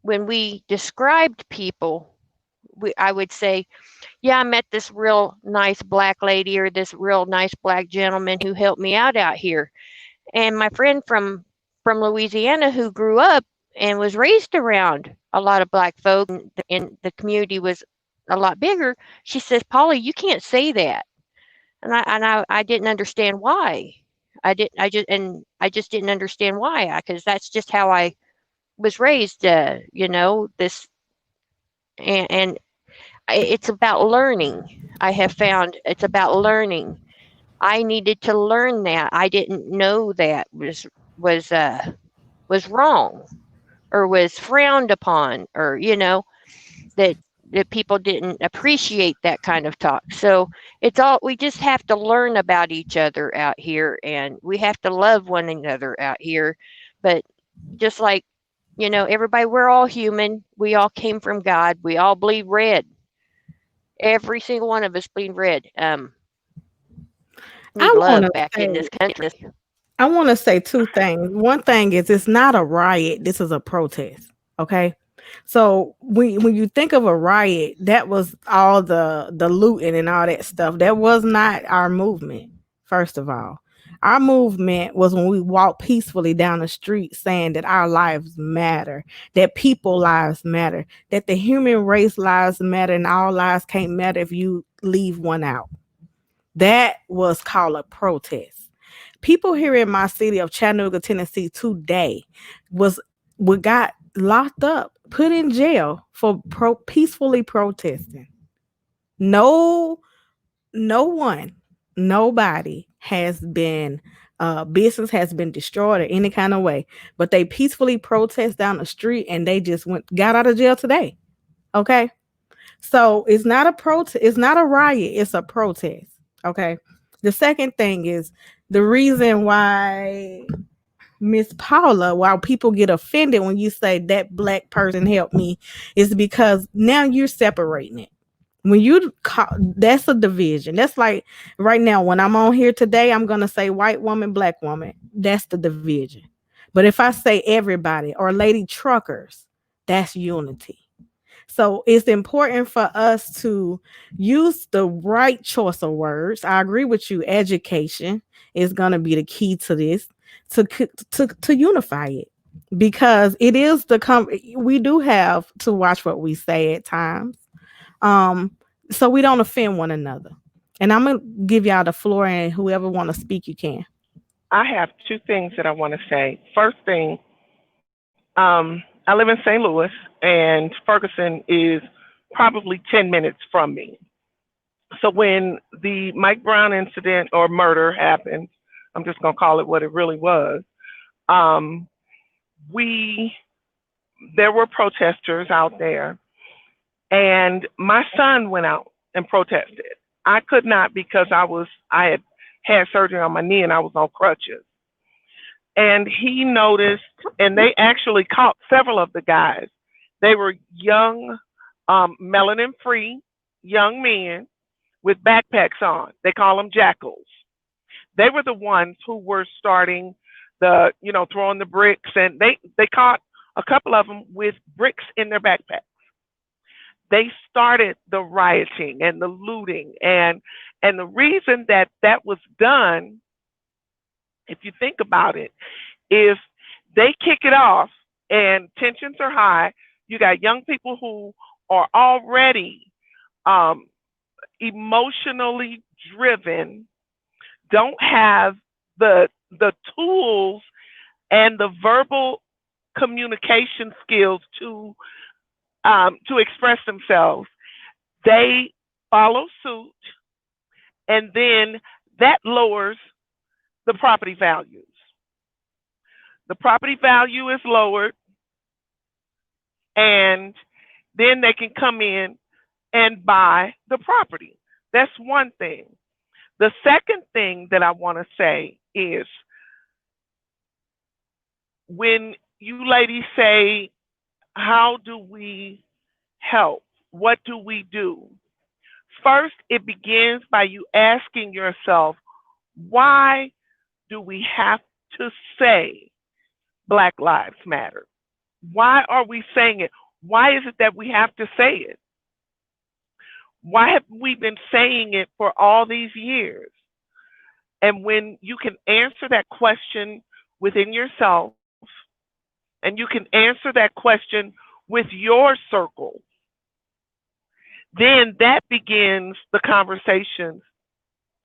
when we described people, I would say, yeah, I met this real nice black lady or this real nice black gentleman who helped me out here. And my friend from Louisiana, who grew up and was raised around a lot of black folk, and the community was a lot bigger, she says, Polly, you can't say that. And I didn't understand why. I just didn't understand why, because that's just how I was raised. This, and it's about learning. I have found it's about learning. I needed to learn that. I didn't know that was wrong or was frowned upon, or that people didn't appreciate that kind of talk. So we just have to learn about each other out here, and we have to love one another out here. But just like, everybody, we're all human. We all came from God. We all bleed red. Every single one of us bleed red. Need I want love to back in this say, country. I want to say two things. One thing is, it's not a riot. This is a protest. Okay. So when you think of a riot, that was all the looting and all that stuff. That was not our movement. First of all, our movement was when we walked peacefully down the street saying that our lives matter, that people lives matter, that the human race lives matter, and all lives can't matter if you leave one out. That was called a protest. People here in my city of Chattanooga, Tennessee today got locked up, put in jail for peacefully protesting. No one, nobody has been business has been destroyed in any kind of way, but they peacefully protest down the street and they just got out of jail today. Okay. So it's not a protest, it's not a riot, it's a protest. Okay. The second thing is the reason why Miss Paula, while people get offended when you say that black person helped me, is because now you're separating it. When you call, that's a division. That's like right now when I'm on here today, I'm gonna say white woman, black woman. That's the division. But if I say everybody or lady truckers, that's unity. So it's important for us to use the right choice of words. I agree with you. Education is going to be the key to this to unify it, because it is we do have to watch what we say at times, um, so we don't offend one another. And I'm gonna give y'all the floor, and whoever want to speak, you can. I have two things that I want to say. First thing, I live in St. Louis, and Ferguson is probably 10 minutes from me. So when the Mike Brown incident or murder happened, I'm just going to call it what it really was. Um, we there were protesters out there, and my son went out and protested. I could not because I had surgery on my knee and I was on crutches. And he noticed, and they actually caught several of the guys. They were young, melanin free young men with backpacks on. They call them jackals. They were the ones who were starting throwing the bricks, and they caught a couple of them with bricks in their backpacks. They started the rioting and the looting, and the reason that was done, if you think about it, is they kick it off and tensions are high. You got young people who are already emotionally driven, don't have the tools and the verbal communication skills to express themselves. They follow suit, and then that lowers the property values. The property value is lowered, and then they can come in and buy the property. That's one thing. The second thing that I want to say is, when you ladies say, how do we help? What do we do? First, it begins by you asking yourself, why do we have to say Black Lives Matter? Why are we saying it? Why is it that we have to say it? Why have we been saying it for all these years? And when you can answer that question within yourself, and you can answer that question with your circle, then that begins the conversations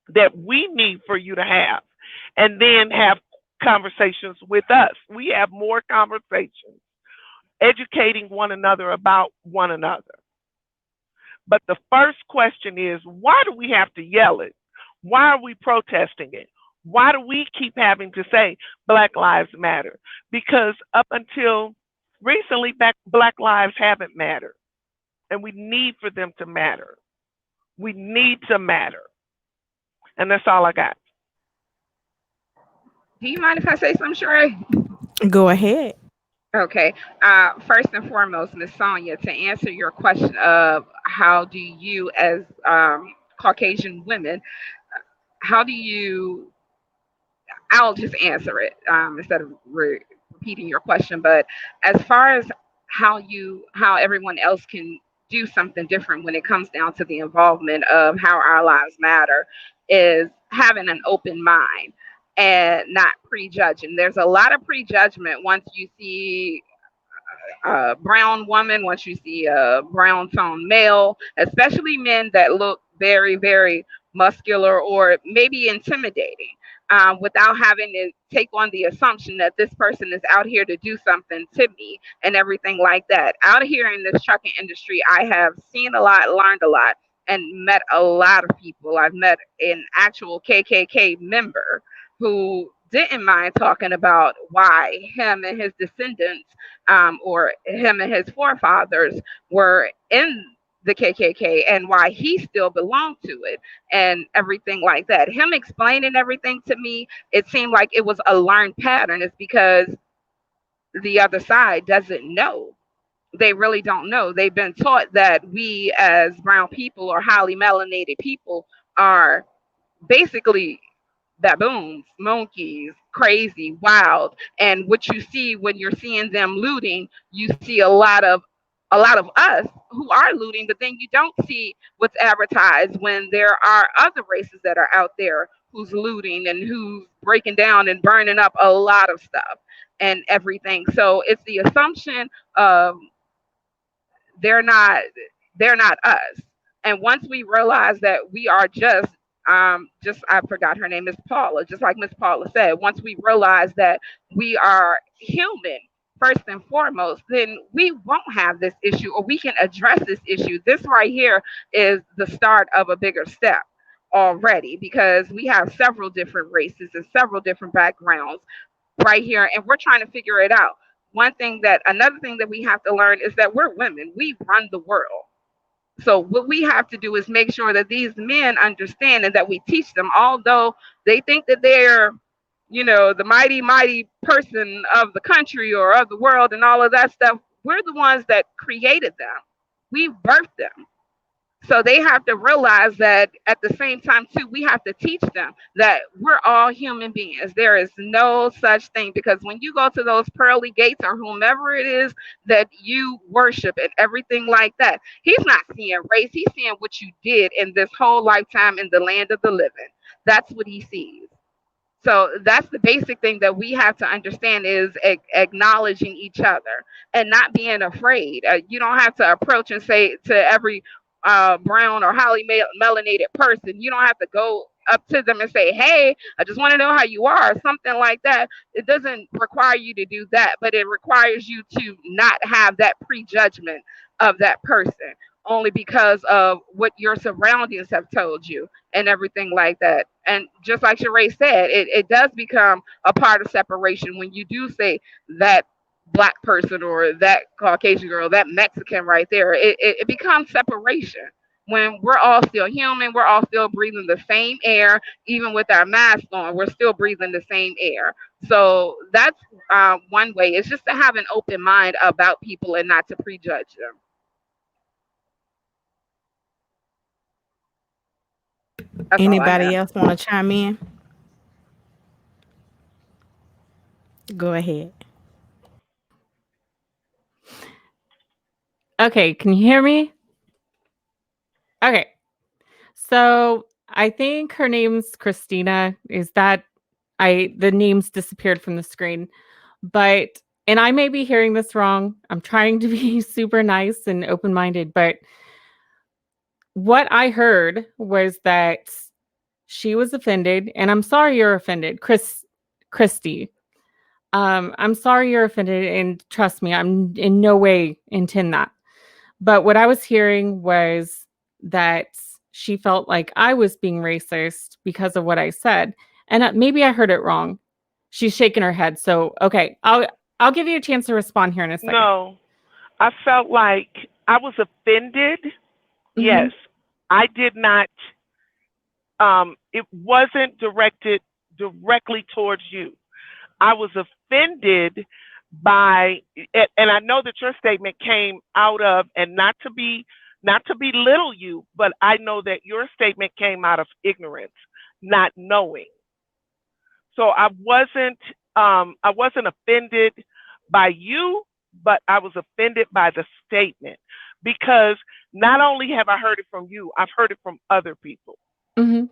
that we need for you to have. And then have conversations with us. We have more conversations, educating one another about one another. But the first question is, why do we have to yell it? Why are we protesting it? Why do we keep having to say Black Lives Matter? Because up until recently, Black lives haven't mattered. And we need for them to matter. We need to matter. And that's all I got. Do you mind if I say something, Sharae? Go ahead. Okay. First and foremost, Miss Sonya, to answer your question of how do you, as Caucasian women, how do you? I'll just answer it instead of repeating your question. But as far as how everyone else can do something different when it comes down to the involvement of how our lives matter, is having an open mind and not prejudging. There's a lot of prejudgment once you see a brown woman, once you see a brown tone male, especially men that look very, very muscular or maybe intimidating, without having to take on the assumption that this person is out here to do something to me and everything like that. Out here in this trucking industry, I have seen a lot, learned a lot, and met a lot of people. I've met an actual KKK member who didn't mind talking about why him and his descendants, or him and his forefathers were in the KKK and why he still belonged to it and everything like that. Him explaining everything to me, it seemed like it was a learned pattern. It's because the other side doesn't know. They really don't know. They've been taught that we as brown people or highly melanated people are basically baboons, monkeys, crazy, wild. And what you see when you're seeing them looting, you see a lot of us who are looting, but then you don't see what's advertised when there are other races that are out there who's looting and who's breaking down and burning up a lot of stuff and everything. So it's the assumption of they're not they're not us. And once we realize that we are just I forgot her name, Miss Paula, just like Miss Paula said, once we realize that we are human first and foremost, then we won't have this issue, or we can address this issue. This right here is the start of a bigger step already, because we have several different races and several different backgrounds right here, and we're trying to figure it out. Another thing that we have to learn is that we're women. We run the world. So what we have to do is make sure that these men understand and that we teach them, although they think that they're, the mighty, mighty person of the country or of the world and all of that stuff. We're the ones that created them. We birthed them. So they have to realize that at the same time, too, we have to teach them that we're all human beings. There is no such thing, because when you go to those pearly gates or whomever it is that you worship and everything like that, he's not seeing race. He's seeing what you did in this whole lifetime in the land of the living. That's what he sees. So that's the basic thing that we have to understand is acknowledging each other and not being afraid. You don't have to approach and say to every brown or highly melanated person, you don't have to go up to them and say, hey, I just want to know how you are, or something like that. It doesn't require you to do that, but it requires you to not have that prejudgment of that person only because of what your surroundings have told you and everything like that. And just like Sharae said, it does become a part of separation when you do say that black person or that Caucasian girl, that Mexican right there. It becomes separation. When we're all still human, we're all still breathing the same air, even with our mask on, we're still breathing the same air. So that's one way. It's just to have an open mind about people and not to prejudge them. That's all I Anybody have. else want to chime in? Go ahead. Okay, can you hear me? Okay. So I think her name's Christina. The names disappeared from the screen. And I may be hearing this wrong. I'm trying to be super nice and open-minded, but what I heard was that she was offended, and I'm sorry you're offended, Christy. I'm sorry you're offended, and trust me, I'm in no way intend that. But what I was hearing was that she felt like I was being racist because of what I said, and maybe I heard it wrong. She's shaking her head. So okay, I'll give you a chance to respond here in a second. No, I felt like I was offended. Mm-hmm. Yes, I did not. It wasn't directed directly towards you. I was offended by, and I know that your statement came out of, and not to belittle you, but I know that your statement came out of ignorance, not knowing. So I wasn't offended by you, but I was offended by the statement, because not only have I heard it from you, I've heard it from other people. Mm-hmm.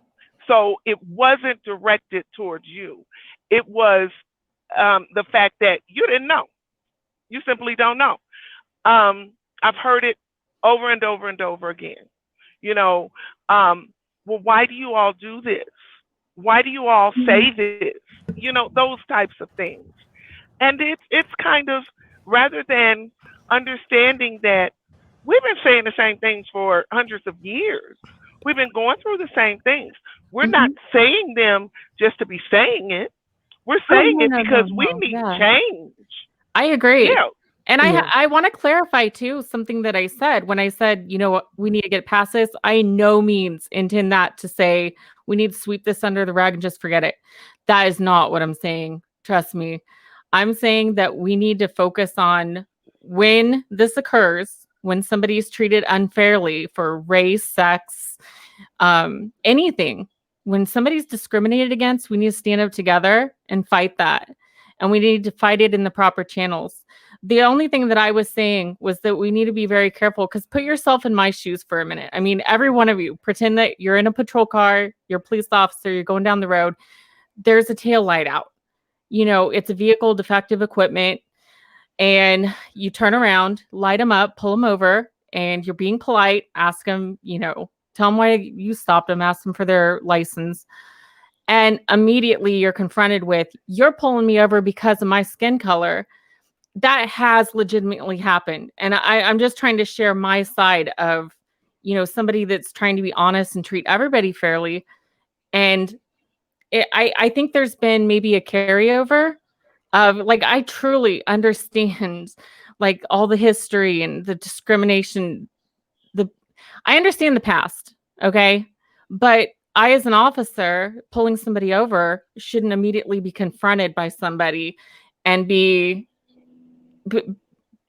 So it wasn't directed towards you. It was the fact that you didn't know. You simply don't know. I've heard it over and over and over again. Well, why do you all do this? Why do you all say this? Those types of things. And it's kind of, rather than understanding that we've been saying the same things for hundreds of years. We've been going through the same things. We're not saying them just to be saying it. We're Oh, saying no, it no, no, because we no. need Yeah. change. I agree. Yeah. And Yeah. I want to clarify too something that I said when I said, you know what, we need to get past this. I no means intend that to say we need to sweep this under the rug and just forget it. That is not what I'm saying. Trust me. I'm saying that we need to focus on when this occurs, when somebody is treated unfairly for race, sex, anything. When somebody's discriminated against, we need to stand up together and fight that. And we need to fight it in the proper channels. The only thing that I was saying was that we need to be very careful, because put yourself in my shoes for a minute. I mean, every one of you, pretend that you're in a patrol car, you're a police officer, you're going down the road. There's a tail light out. You know, it's a vehicle defective equipment, and you turn around, light them up, pull them over, and you're being polite, ask them, you know, tell them why you stopped them, ask them for their license. And immediately you're confronted with, you're pulling me over because of my skin color. That has legitimately happened. And I'm just trying to share my side of, you know, somebody that's trying to be honest and treat everybody fairly. And I think there's been maybe a carryover of, like, I truly understand like all the history and the discrimination. I understand the past, okay? But I, as an officer, pulling somebody over shouldn't immediately be confronted by somebody and be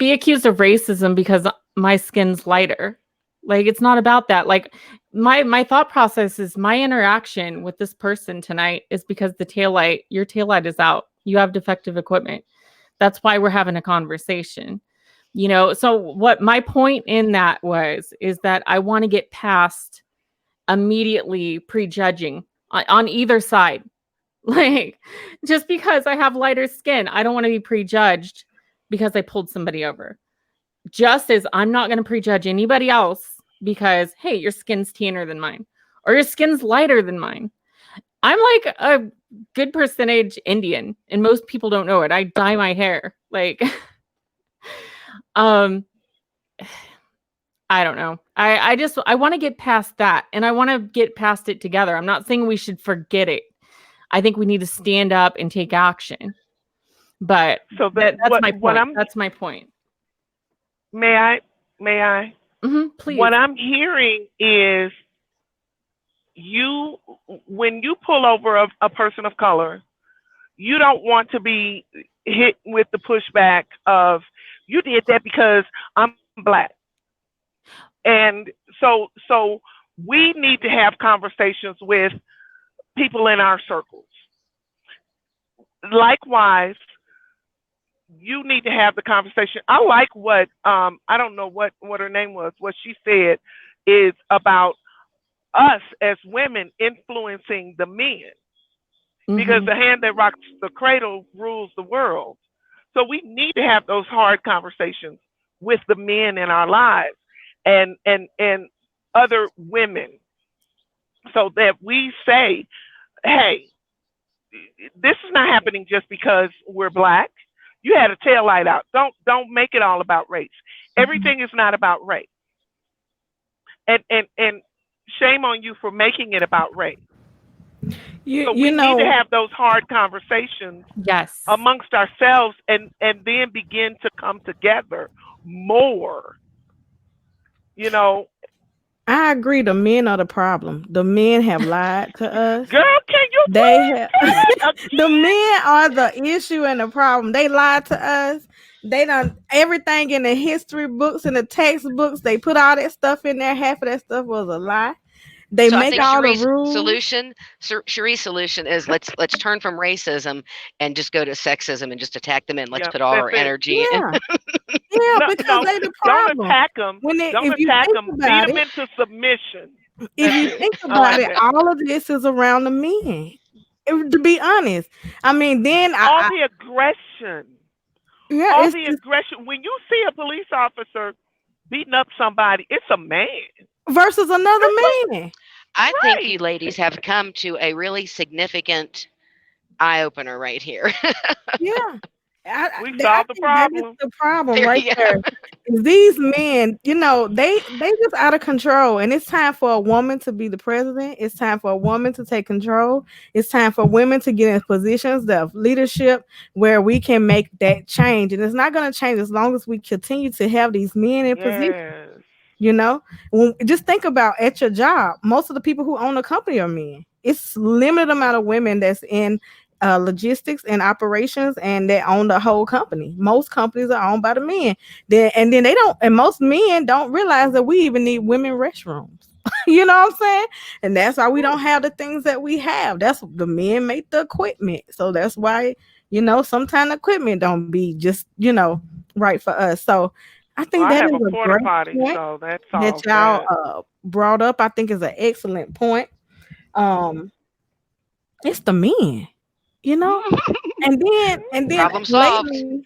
accused of racism because my skin's lighter. Like, it's not about that. Like, my thought process is, my interaction with this person tonight is because your taillight is out. You have defective equipment. That's why we're having a conversation. You know, so what my point in that is that I want to get past immediately prejudging on either side. Like, just because I have lighter skin, I don't want to be prejudged because I pulled somebody over. Just as I'm not going to prejudge anybody else because, hey, your skin's tanner than mine or your skin's lighter than mine. I'm like a good percentage Indian, and most people don't know it. I dye my hair. Like, um, I don't know. I want to get past that, and I want to get past it together. I'm not saying we should forget it. I think we need to stand up and take action. But So that's my what point. That's my point. may I Please. what I'm hearing is, you when you pull over a person of color, you don't want to be hit with the pushback of, you did that because I'm black. And so we need to have conversations with people in our circles. Likewise, you need to have the conversation. I like what I don't know what her name was. What she said is about us as women influencing the men, because the hand that rocks the cradle rules the world. So we need to have those hard conversations with the men in our lives and other women, so that we say, hey, this is not happening just because we're black. You had a tail light out. Don't make it all about race. Everything is not about race. And shame on you for making it about race. So we need to have those hard conversations, yes, amongst ourselves, and then begin to come together more. You know, I agree. The men are the problem. The men have lied to us. girl, can you They have please? the men are the issue and the problem. They lied to us. They done everything in the history books and the textbooks. They put all that stuff in there. Half of that stuff was a lie. They So I make think all the Cherie's rules. solution is, let's turn from racism and just go to sexism and just attack them, and let's Yeah, put all that's our it. energy. Yeah, yeah, No, because no, they the don't problem. attack them. Don't If you attack think them. Beat about them it, into submission. if That's you it. think I like about it, that. all of this is around the men. To be honest, I mean, then All the aggression. yeah, All it's the just aggression. When you see a police officer beating up somebody, it's a man. versus another man. I think you Right. ladies have come to a really significant eye opener right here. Yeah. We I solved the think that is problem. the problem There right you there. go. Is these men, they just out of control, and it's time for a woman to be the president. It's time for a woman to take control. It's time for women to get in positions of leadership where we can make that change, and it's not going to change as long as we continue to have these men in position. Yes. You know, just think about at your job. Most of the people who own a company are men. It's limited amount of women that's in logistics and operations, and that own the whole company. Most companies are owned by the men. And then they don't. And most men don't realize that we even need women restrooms. You know what I'm saying? And that's why we don't have the things that we have. That's the men make the equipment. So that's why sometimes equipment don't be just right for us. So I Well, think I that have is a a porta great potty, point so that that solves y'all that. brought up. I think is an excellent point. Um, it's the men, you know, and then Problem solved. lately,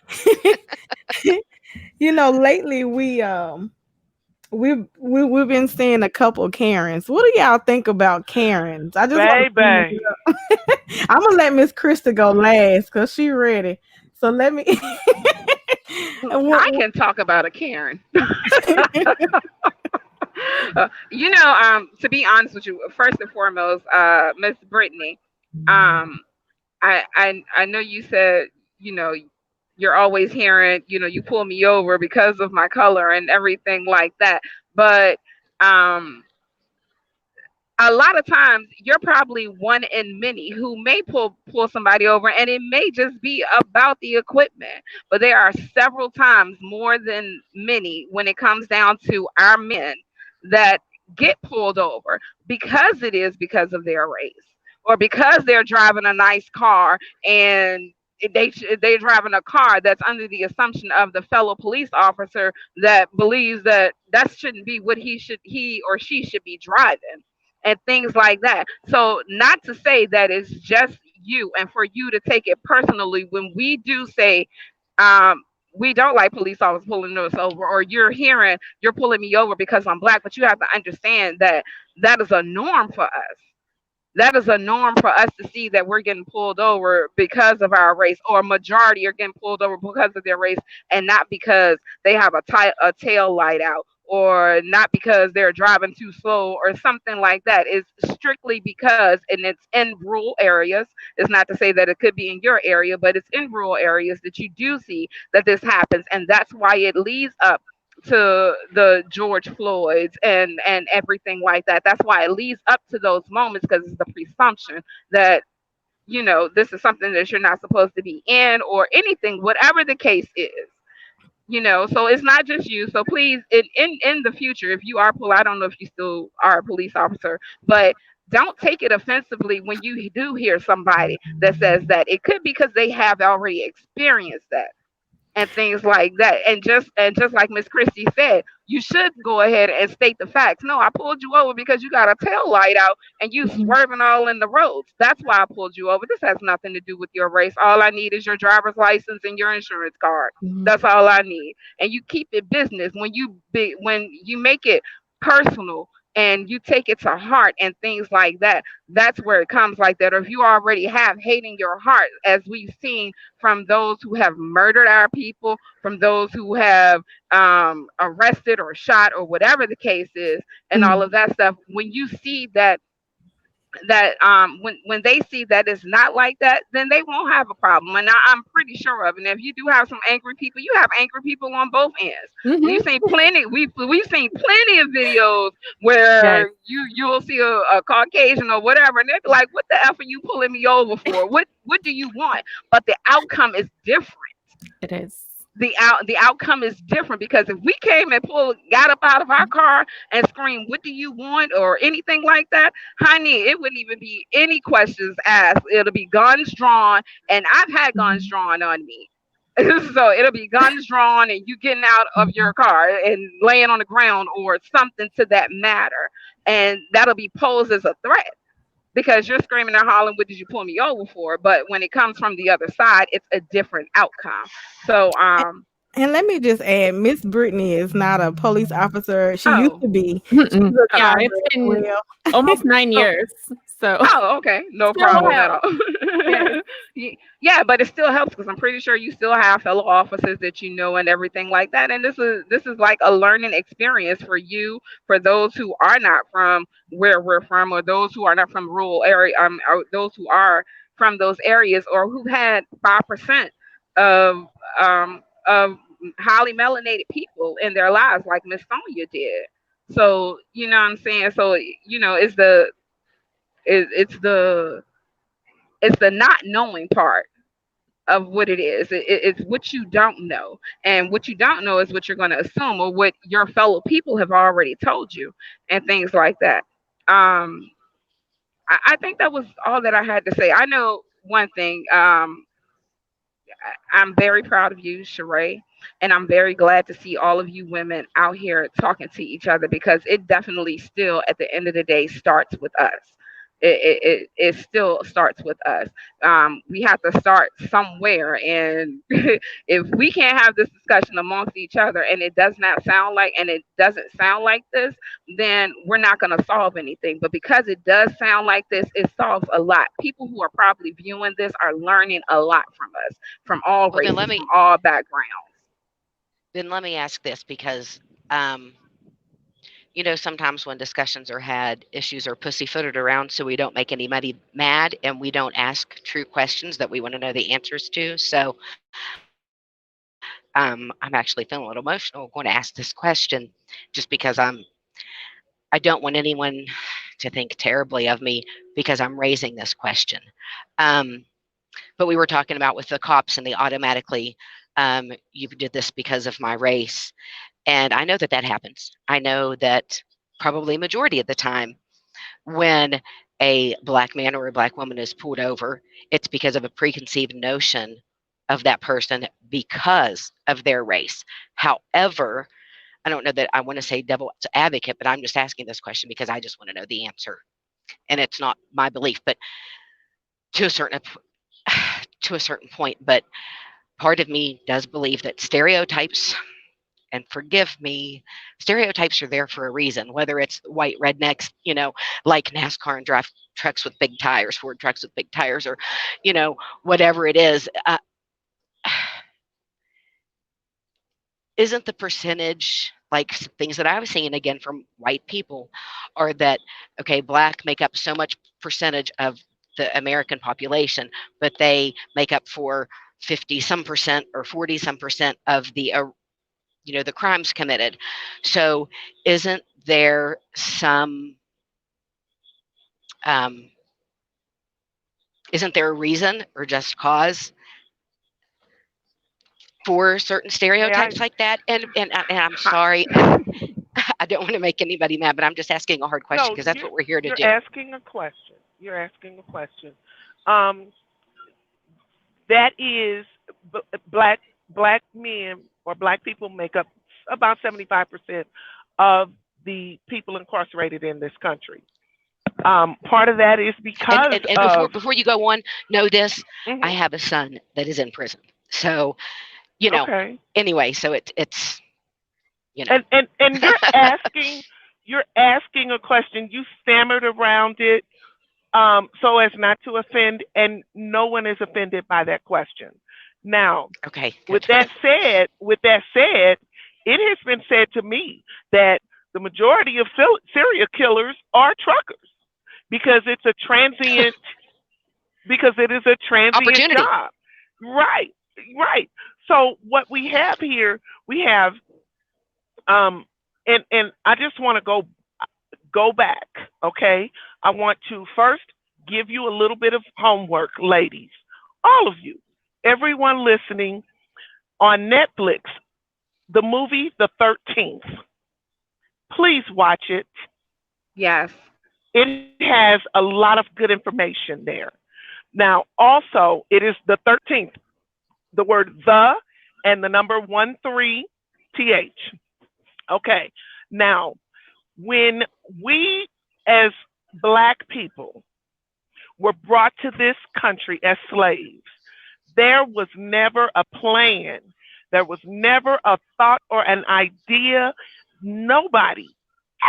lately we've been seeing a couple of Karens. What do y'all think about Karens? I just want to bring Baby. this up. I'm gonna let Miss Krista go last because she ready. So let me. And I can talk about a Karen. To be honest with you, first and foremost, Miss Brittney, um, I know you said, you know, you're always hearing, you pull me over because of my color and everything like that. But um, a lot of times you're probably one in many who may pull somebody over, and it may just be about the equipment. But there are several times more than many when it comes down to our men that get pulled over because it is because of their race, or because they're driving a nice car, and they're driving a car that's under the assumption of the fellow police officer that believes that shouldn't be what he or she should be driving, and things like that. So, not to say that it's just you and for you to take it personally when we do say, um, we don't like police officers pulling us over, or you're pulling me over because I'm black, but you have to understand that that is a norm for us. That is a norm for us to see that we're getting pulled over because of our race, or a majority are getting pulled over because of their race, and not because they have a tail light out, or not because they're driving too slow or something like that. It's strictly because, and it's in rural areas. It's not to say that it could be in your area, but it's in rural areas that you do see that this happens, and that's why it leads up to the George Floyds and everything like that. That's why it leads up to those moments, because it's the presumption that this is something that you're not supposed to be in, or anything, whatever the case is. So it's not just you. So please, in the future, if you are I don't know if you still are a police officer, but don't take it offensively when you do hear somebody that says that. It could be because they have already experienced that, and things like that. And just like Miss Christie said, you should go ahead and state the facts. No, I pulled you over because you got a tail light out and you swerving all in the roads. That's why I pulled you over. This has nothing to do with your race. All I need is your driver's license and your insurance card. That's all I need. And you keep it business when you make it personal and you take it to heart and things like that. That's where it comes like that. Or if you already have hate in your heart, as we've seen from those who have murdered our people, from those who have arrested or shot or whatever the case is, and all of that stuff. When you see that when they see that it's not like that, then they won't have a problem, and I'm pretty sure of it. And if you do have some angry people, you have angry people on both ends. We've seen plenty of videos Yes. where you'll see a Caucasian or whatever, and they'll be like, what the F are you pulling me over for? What do you want? But the outcome is different. It is. The outcome is different, because if we came and got up out of our car and screamed, what do you want, or anything like that, honey, it wouldn't even be any questions asked. It'll be guns drawn, and I've had guns drawn on me. So it'll be guns drawn and you getting out of your car and laying on the ground or something to that matter, and that'll be posed as a threat, because you're screaming and hollering, what did you pull me over for? But when it comes from the other side, it's a different outcome. So, And let me just add, Miss Brittney is not a police officer. She used oh, to be. She's Mm-mm. a Yeah, driver it's as been well. almost 9 oh, years. So oh, okay, no it's been a problem at while. all. Yes. Yeah, but it still helps because I'm pretty sure you still have fellow officers that you know and everything like that. And this is like a learning experience for you, for those who are not from where we're from, or those who are not from rural area, or those who are from those areas, or who had 5% of of highly melanated people in their lives, like Miss Sonya did. So you know what I'm saying. So it's the not knowing part of what it is. It's what you don't know. And what you don't know is what you're going to assume, or what your fellow people have already told you, and things like that. Um, I think that was all that I had to say. I know one thing. I'm very proud of you, Sharae, and I'm very glad to see all of you women out here talking to each other, because it definitely still, at the end of the day, starts with us. It still starts with us. We have to start somewhere, and if we can't have this discussion amongst each other, and it doesn't sound like this, then we're not going to solve anything. But because it does sound like this, it solves a lot. People who are probably viewing this are learning a lot from us, from all Well, races, from all backgrounds. then let me ask this because um, sometimes when discussions are had, issues are pussyfooted around, so we don't make anybody mad and we don't ask true questions that we want to know the answers to. So I'm actually feeling a little emotional going to ask this question just because I don't want anyone to think terribly of me because I'm raising this question. Um, but we were talking about with the cops and they automatically, you did this because of my race. And I know that that happens. I know that probably majority of the time when a black man or a black woman is pulled over, it's because of a preconceived notion of that person because of their race. However, I don't know that I want to say devil's advocate, but I'm just asking this question because I just want to know the answer. And it's not my belief, but to a certain to a certain point. But part of me does believe that stereotypes, and forgive me, stereotypes are there for a reason, whether it's white rednecks, like NASCAR and drive trucks with big tires, Ford trucks with big tires, or, whatever it is. Isn't the percentage like things that I was seeing again from white people are that, okay, black make up so much percentage of the American population, but they make up for 50 some percent or 40 some percent of the crimes committed. So isn't there some um, isn't there a reason or just cause for certain May I? stereotypes like that? And I'm sorry, I don't want to make anybody mad, but I'm just asking a hard question No, because that's what we're here to you're do. asking a question. You're asking a question. Um, that is black men or black people make up about 75% of the people incarcerated in this country. Part of that is And because and, and before of before you go on, know this: I mhm, have a son that is in prison. So you know. okay, Anyway, so it's you know. and you're asking a question. You stammered around it so as not to offend, and no one is offended by that question. Now, Okay, with good. that said, it has been said to me that the majority of serial killers are truckers because it's a transient because it is a transient Opportunity. job. Right, right. So what we have here, we have um and I just want to go back, okay? I want to first give you a little bit of homework, ladies. All of you, everyone listening on Netflix, the movie The 13th. Please watch it. Yes. It has a lot of good information there. Now, also, it is the 13th, the word the and the number 13th. Okay. Now, when we as black people were brought to this country as slaves, there was never a plan. There was never a thought or an idea. Nobody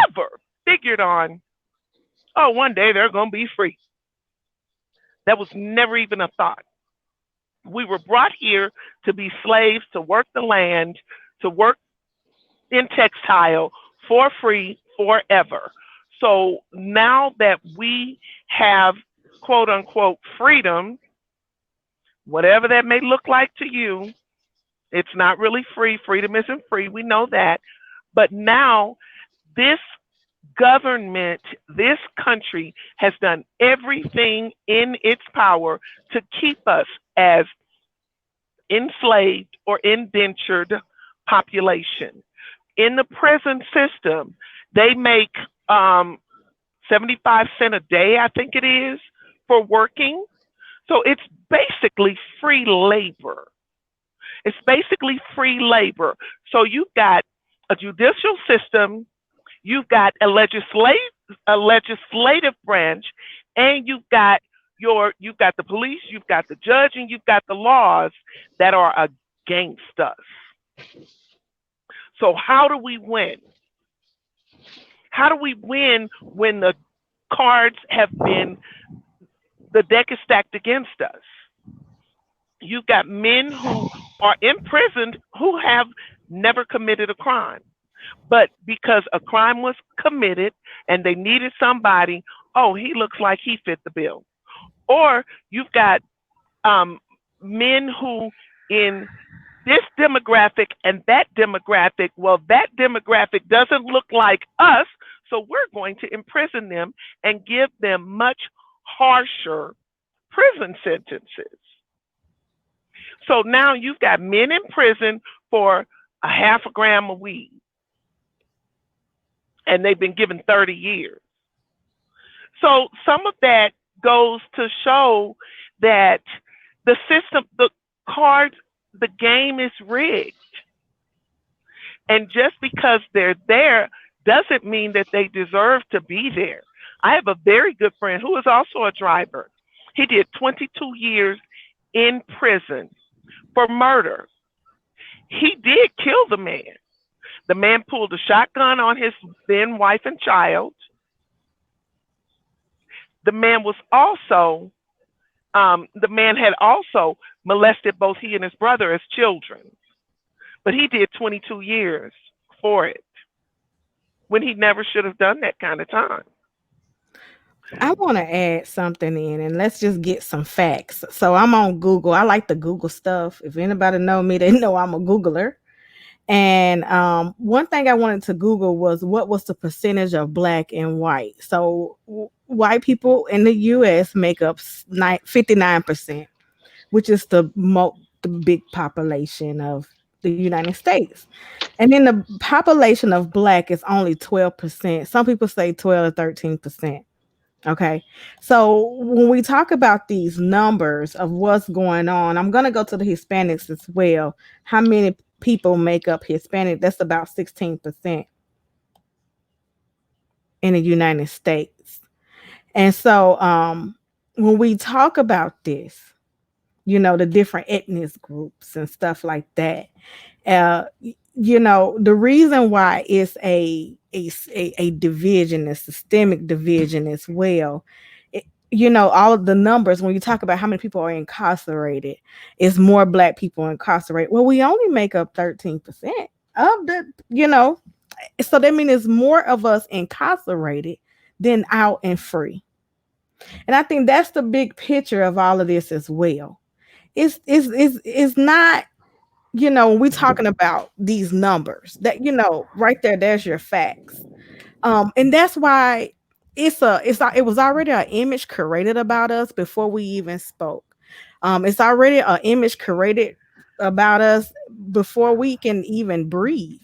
ever figured on, oh, one day they're going to be free. That was never even a thought. We were brought here to be slaves, to work the land, to work in textile for free forever. So now that we have quote unquote freedom, whatever that may look like to you, it's not really free. Freedom isn't free. We know that. But now this government, this country has done everything in its power to keep us as enslaved or indentured population. In the prison system, they make 75 cents a day, I think it is, for working. So it's basically free labor. It's basically free labor. So you've got a judicial system, you've got a legislative branch, and you've got the police, you've got the judge, and you've got the laws that are against us. So how do we win? How do we win when the cards have been, the deck is stacked against us? You've got men who are imprisoned who have never committed a crime. But because a crime was committed and they needed somebody, oh, he looks like he fit the bill. Or you've got men who in this demographic and that demographic, well, that demographic doesn't look like us, so we're going to imprison them and give them much harsher prison sentences. So now you've got men in prison for a half a gram of weed, and they've been given 30 years. So some of that goes to show that the system, the cards, the game is rigged. And just because they're there doesn't mean that they deserve to be there. I have a very good friend who is also a driver. He did 22 years in prison for murder. He did kill the man. The man pulled a shotgun on his then wife and child. The man had also molested both he and his brother as children. But he did 22 years for it when he never should have done that kind of time. I want to add something in, and let's just get some facts. So I'm on Google. I like to Google stuff. If anybody know me, they know I'm a Googler. And one thing I wanted to Google was what was the percentage of black and white. So white people in the U.S. make up 59%, which is the big population of the United States. And then the population of black is only 12%. Some people say 12 or 13%. Okay. So when we talk about these numbers of what's going on, I'm going to go to the Hispanics as well. How many people make up Hispanic? That's about 16% in the United States. And so when we talk about this, the different ethnic groups and stuff like that, the reason why it's a division, a systemic division as well. All of the numbers, when you talk about how many people are incarcerated, is more black people incarcerated. Well, we only make up 13% of the, so that means there's more of us incarcerated than out and free. And I think that's the big picture of all of this as well. It's not, when we're talking about these numbers that, right there's your facts. And that's why it was already an image created about us before we even spoke. It's already an image created about us before we can even breathe.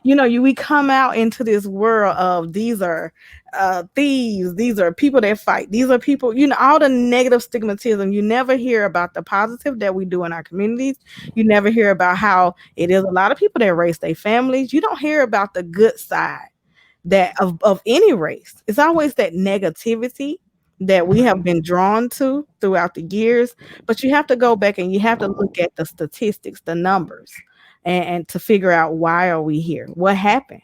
We come out into this world of these are thieves, these are people that fight, these are people, all the negative stigmatism. You never hear about the positive that we do in our communities. You never hear about how it is a lot of people that raise their families. You don't hear about the good side that of any race. It's always that negativity that we have been drawn to throughout the years. But you have to go back and you have to look at the statistics, the numbers, and to figure out why are we here? What happened?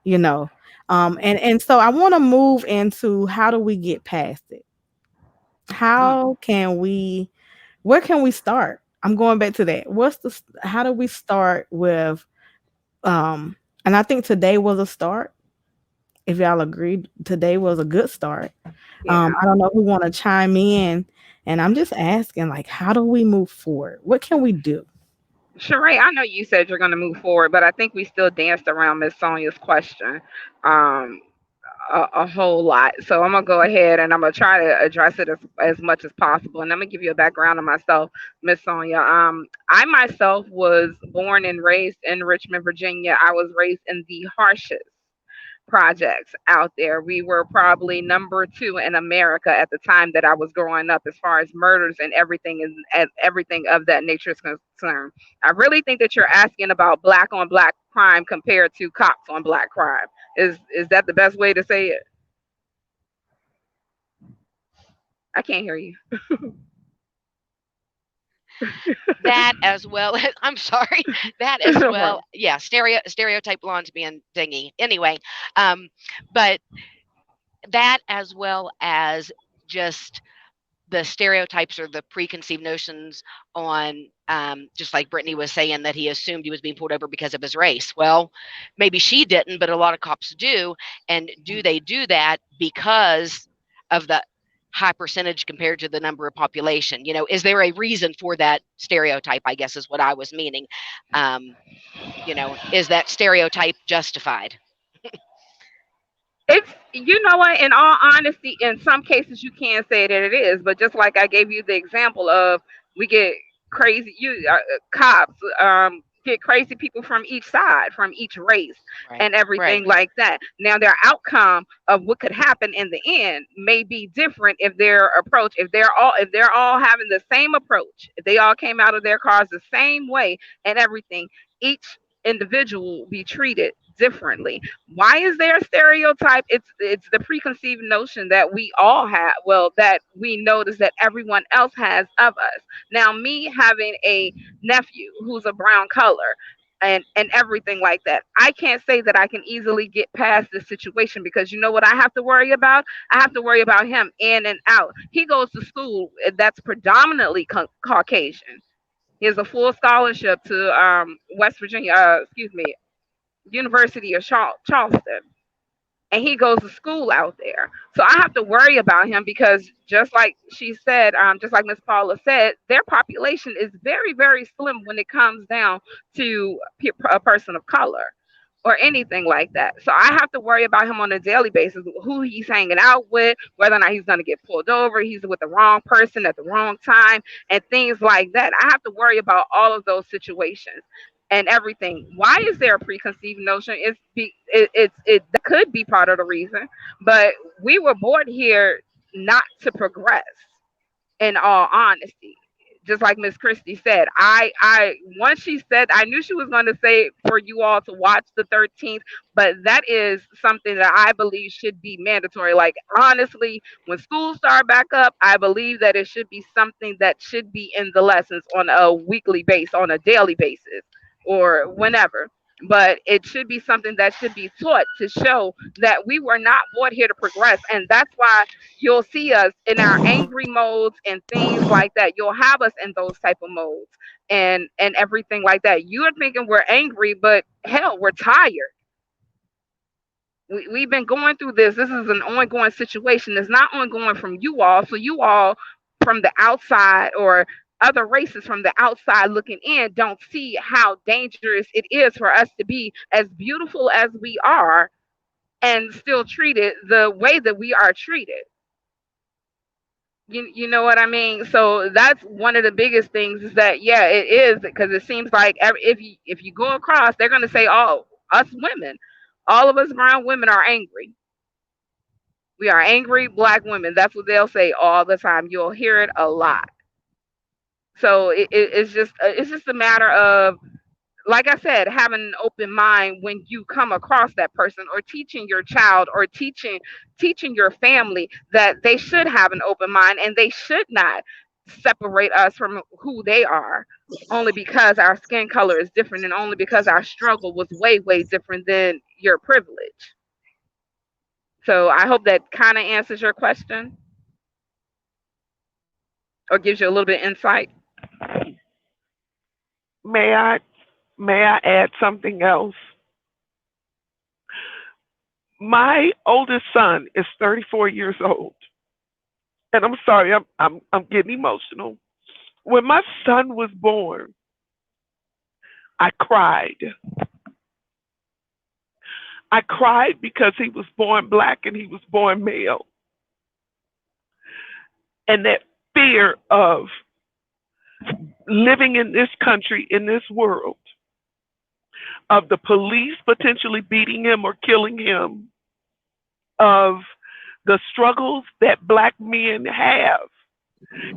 And so I want to move into how do we get past it? How can we Where can we start? I'm going back to that. How do we start with um and I think today was a start. If y'all agreed, today was a good start. Yeah. I don't know who want to chime in, and I'm just asking, like, how do we move forward? What can we do? Sharae, I know you said you're going to move forward, but I think we still danced around Miss Sonia's question. Um, a whole lot. So I'm gonna go ahead and I'm gonna try to address it as much as possible. And I'm gonna give you a background on myself, Miss Sonya. I myself was born and raised in Richmond, Virginia. I was raised in the harshest projects out there. We were probably number two in America at the time that I was growing up, as far as murders and everything of that nature is concerned. I really think that you're asking about black on black crime compared to cops on black crime. Is that the best way to say it? I can't hear you. That as well as I'm sorry, that as No well. problem. Yeah, stereotype blondes being dingy. Anyway, um, but that as well as just the stereotypes or the preconceived notions on just like Brittney was saying that he assumed he was being pulled over because of his race. Well, maybe she didn't, but a lot of cops do. And do they do that because of the high percentage compared to the number of population? Is there a reason for that stereotype? I guess is what I was meaning. Um, is that stereotype justified? It's, you know what, in all honesty, in some cases you can say that it is, but just like I gave you the example of, we get crazy cops get crazy people from each side, from each race, Right. and Right. everything like that. Now their outcome of what could happen in the end may be different if their approach, if they're all having the same approach, if they all came out of their cars the same way and everything, each individual will be treated differently. Why is there a stereotype? It's the preconceived notion that we all have, well, that we notice that everyone else has of us. Now, me having a nephew who's a brown color and everything like that, I can't say that I can easily get past this situation, because you know what I have to worry about? I have to worry about him in and out. He goes to school that's predominantly Caucasian. He has a full scholarship to West Virginia, excuse me, University of Charleston, and he goes to school out there. So I have to worry about him, because just like she said, just like Miss Paula said, their population is very, very slim when it comes down to a person of color or anything like that. So I have to worry about him on a daily basis, who he's hanging out with, whether or not he's going to get pulled over, he's with the wrong person at the wrong time, and things like that. I have to worry about all of those situations and everything. Why is there a preconceived notion? It that could be part of the reason, but we were born here not to progress, in all honesty. Just like Miss Christie said, I once she said, I knew she was going to say for you all to watch the 13th, but that is something that I believe should be mandatory. Like, honestly, when schools start back up, I believe that it should be something that should be in the lessons on a weekly basis, on a daily basis, or whenever. But it should be something that should be taught to show that we were not born here to progress. And that's why you'll see us in our angry modes and things like that. You'll have us in those type of modes and everything like that. You're thinking we're angry, but hell, we're tired. We've been going through this. This is an ongoing situation. It's not ongoing from you all. So you all from the outside, or other races from the outside looking in, don't see how dangerous it is for us to be as beautiful as we are and still treated the way that we are treated. You know what I mean? So that's one of the biggest things, is that, yeah, it is, because it seems like if you go across, they're gonna say, "Oh, us women, all of us brown women are angry. We are angry black women." That's what they'll say all the time. You'll hear it a lot. So it's just a matter of, like I said, having an open mind when you come across that person, or teaching your child, or teaching your family that they should have an open mind, and they should not separate us from who they are, only because our skin color is different, and only because our struggle was way, way different than your privilege. So I hope that kind of answers your question. or gives you a little bit of insight. May I may I add something else? My oldest son is 34 years old, and I'm sorry, I'm getting emotional. When my son was born, I cried. I cried because he was born black and he was born male, and that fear of living in this country, in this world, of the police potentially beating him or killing him, of the struggles that black men have.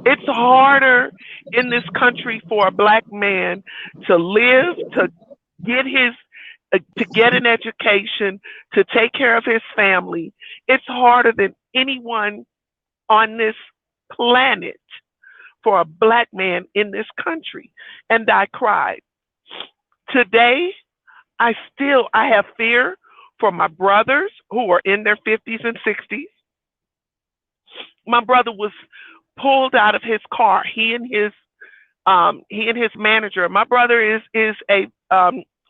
It's harder in this country for a black man to live, get his to get an education, to take care of his family. It's harder than anyone on this planet for a black man in this country. And I cried. Today, I have fear for my brothers who are in their 50s and 60s. My brother was pulled out of his car. He and his manager. My brother is a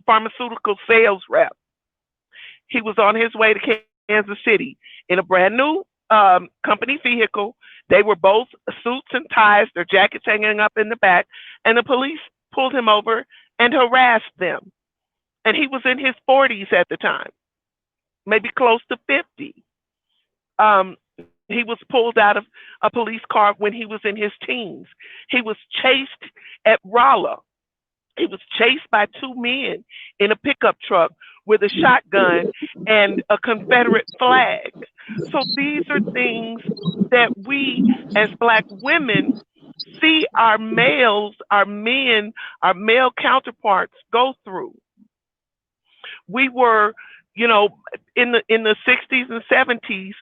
pharmaceutical sales rep. He was on his way to Kansas City in a brand new company vehicle. They were both suits and ties, their jackets hanging up in the back, and the police pulled him over and harassed them. And he was in his 40s at the time, maybe close to 50. Um, he was pulled out of a police car when he was in his teens. He was chased at Rolla. He was chased by two men in a pickup truck with a shotgun and a Confederate flag. So these are things that we as black women see our males, our men, our male counterparts go through. We were, in the 60s and 70s,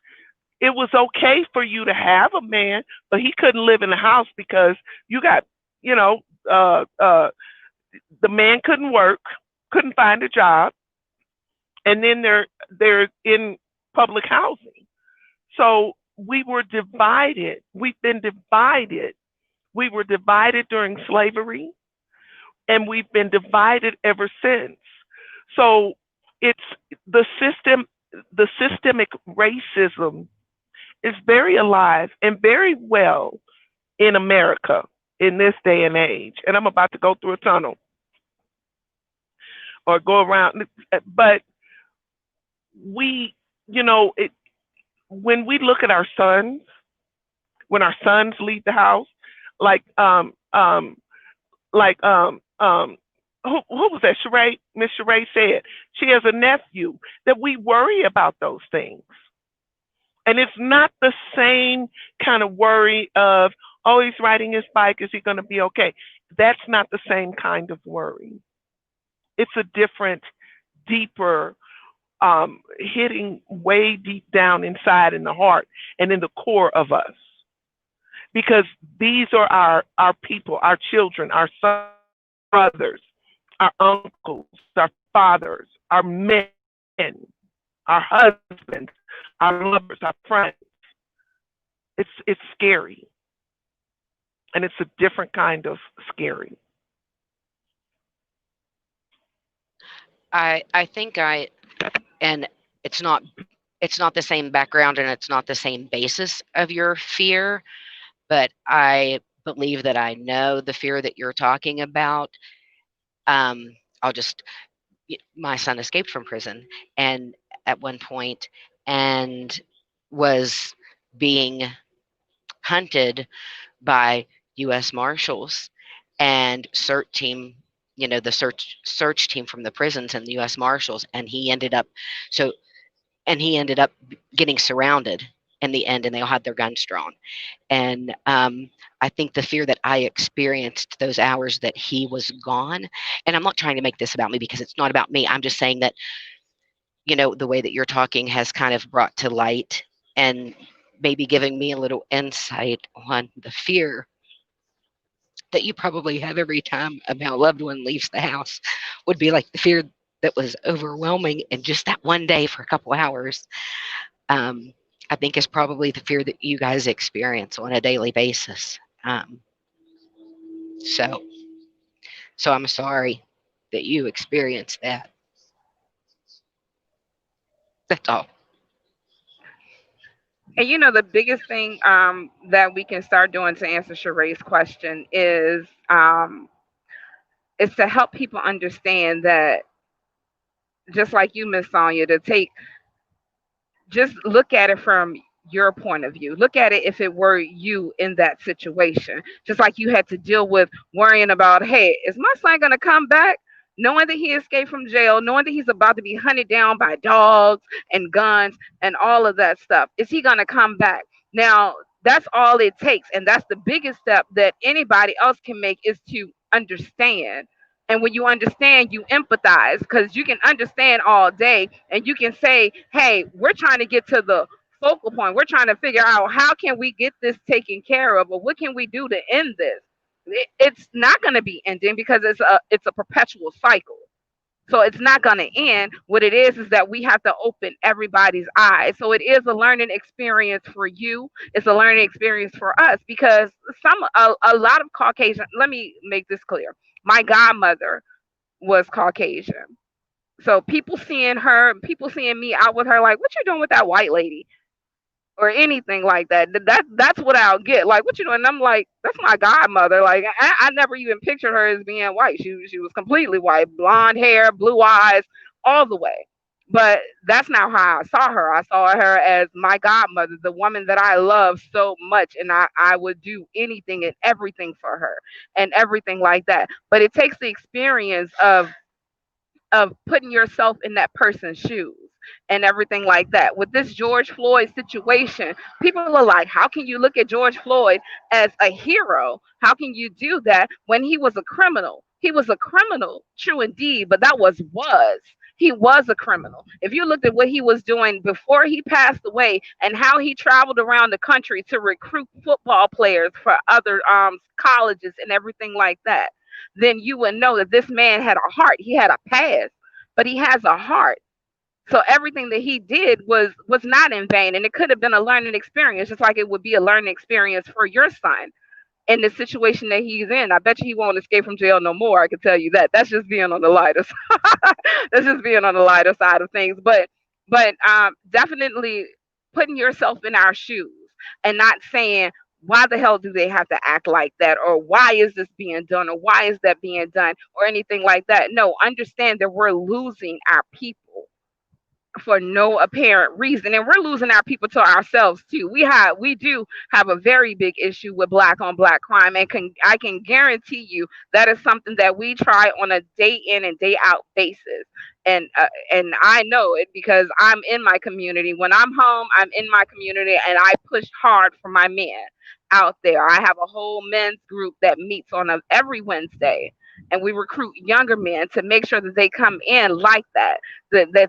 it was okay for you to have a man, but he couldn't live in the house because you got, you know, the man couldn't work, couldn't find a job, and then they're in public housing. So we were divided. We've been divided. We were divided during slavery, and we've been divided ever since. So it's the system, the systemic racism is very alive and very well in America in this day and age. And I'm about to go through a tunnel or go around, but we, when we look at our sons, when our sons leave the house, like like who was that? Sharae, Miss Sharae said she has a nephew, that we worry about those things. And it's not the same kind of worry of, oh, he's riding his bike, is he going to be okay? That's not the same kind of worry. It's a different, deeper, hitting way deep down inside in the heart and in the core of us. Because these are our people, our children, our sons, brothers, our uncles, our fathers, our men, our husbands, our lovers, our friends. It's scary. And it's a different kind of scary. I think and it's not the same background and it's not the same basis of your fear, but I believe that I know the fear that you're talking about. I'll just my son escaped from prison and at one point and was being hunted by U.S. Marshals and CERT team, the search team from the prisons and the U.S. Marshals, and so he ended up getting surrounded in the end, and they all had their guns drawn. And I think the fear that I experienced those hours that he was gone, and I'm not trying to make this about me because it's not about me. I'm just saying that, the way that you're talking has kind of brought to light and maybe giving me a little insight on the fear that you probably have every time a male loved one leaves the house would be like the fear that was overwhelming in just that one day for a couple hours. I think is probably the fear that you guys experience on a daily basis. Um, so, so I'm sorry that you experienced that. That's all. And you know, the biggest thing that we can start doing to answer Sharae's question is to help people understand that, just like you, Miss Sonya, to take just look at it from your point of view. Look at it if it were you in that situation. Just like you had to deal with worrying about, hey, is my son going to come back? Knowing that he escaped from jail, knowing that he's about to be hunted down by dogs and guns and all of that stuff. Is he going to come back? Now, that's all it takes. And that's the biggest step that anybody else can make, is to understand. And when you understand, you empathize, because you can understand all day and you can say, hey, we're trying to get to the focal point. We're trying to figure out how can we get this taken care of, or what can we do to end this. It's not going to be ending, because it's a perpetual cycle. So it's not going to end. What it is that we have to open everybody's eyes. So it is a learning experience for you. It's a learning experience for us, because a lot of Caucasian. Let me make this clear. My godmother was Caucasian. So people seeing her, people seeing me out with her, like, what you doing with that white lady? Or anything like that. That's what I'll get. Like, what you doing? And I'm like, that's my godmother. Like, I never even pictured her as being white. She was completely white, blonde hair, blue eyes, all the way. But that's not how I saw her. I saw her as my godmother, the woman that I love so much, and I would do anything and everything for her and everything like that. But it takes the experience of putting yourself in that person's shoes and everything like that. With this George Floyd situation, people are like, how can you look at George Floyd as a hero? How can you do that when he was a criminal? He was a criminal, true indeed, but that was. He was a criminal. If you looked at what he was doing before he passed away and how he traveled around the country to recruit football players for other colleges and everything like that, then you would know that this man had a heart. He had a past, but he has a heart. So everything that he did was not in vain, and it could have been a learning experience, just like it would be a learning experience for your son in the situation that he's in. I bet you he won't escape from jail no more. I can tell you that. That's just being on the lighter side. That's just being on the lighter side of things. But definitely putting yourself in our shoes and not saying, why the hell do they have to act like that, or why is this being done, or why is that being done, or anything like that. No, understand that we're losing our people for no apparent reason, and we're losing our people to ourselves too. We do have a very big issue with black on black crime, and I can guarantee you that is something that we try on a day in and day out basis. And I know it because I'm in my community. When I'm home, I'm in my community, and I push hard for my men out there. I have a whole men's group that meets on every Wednesday, and we recruit younger men to make sure that they come in like that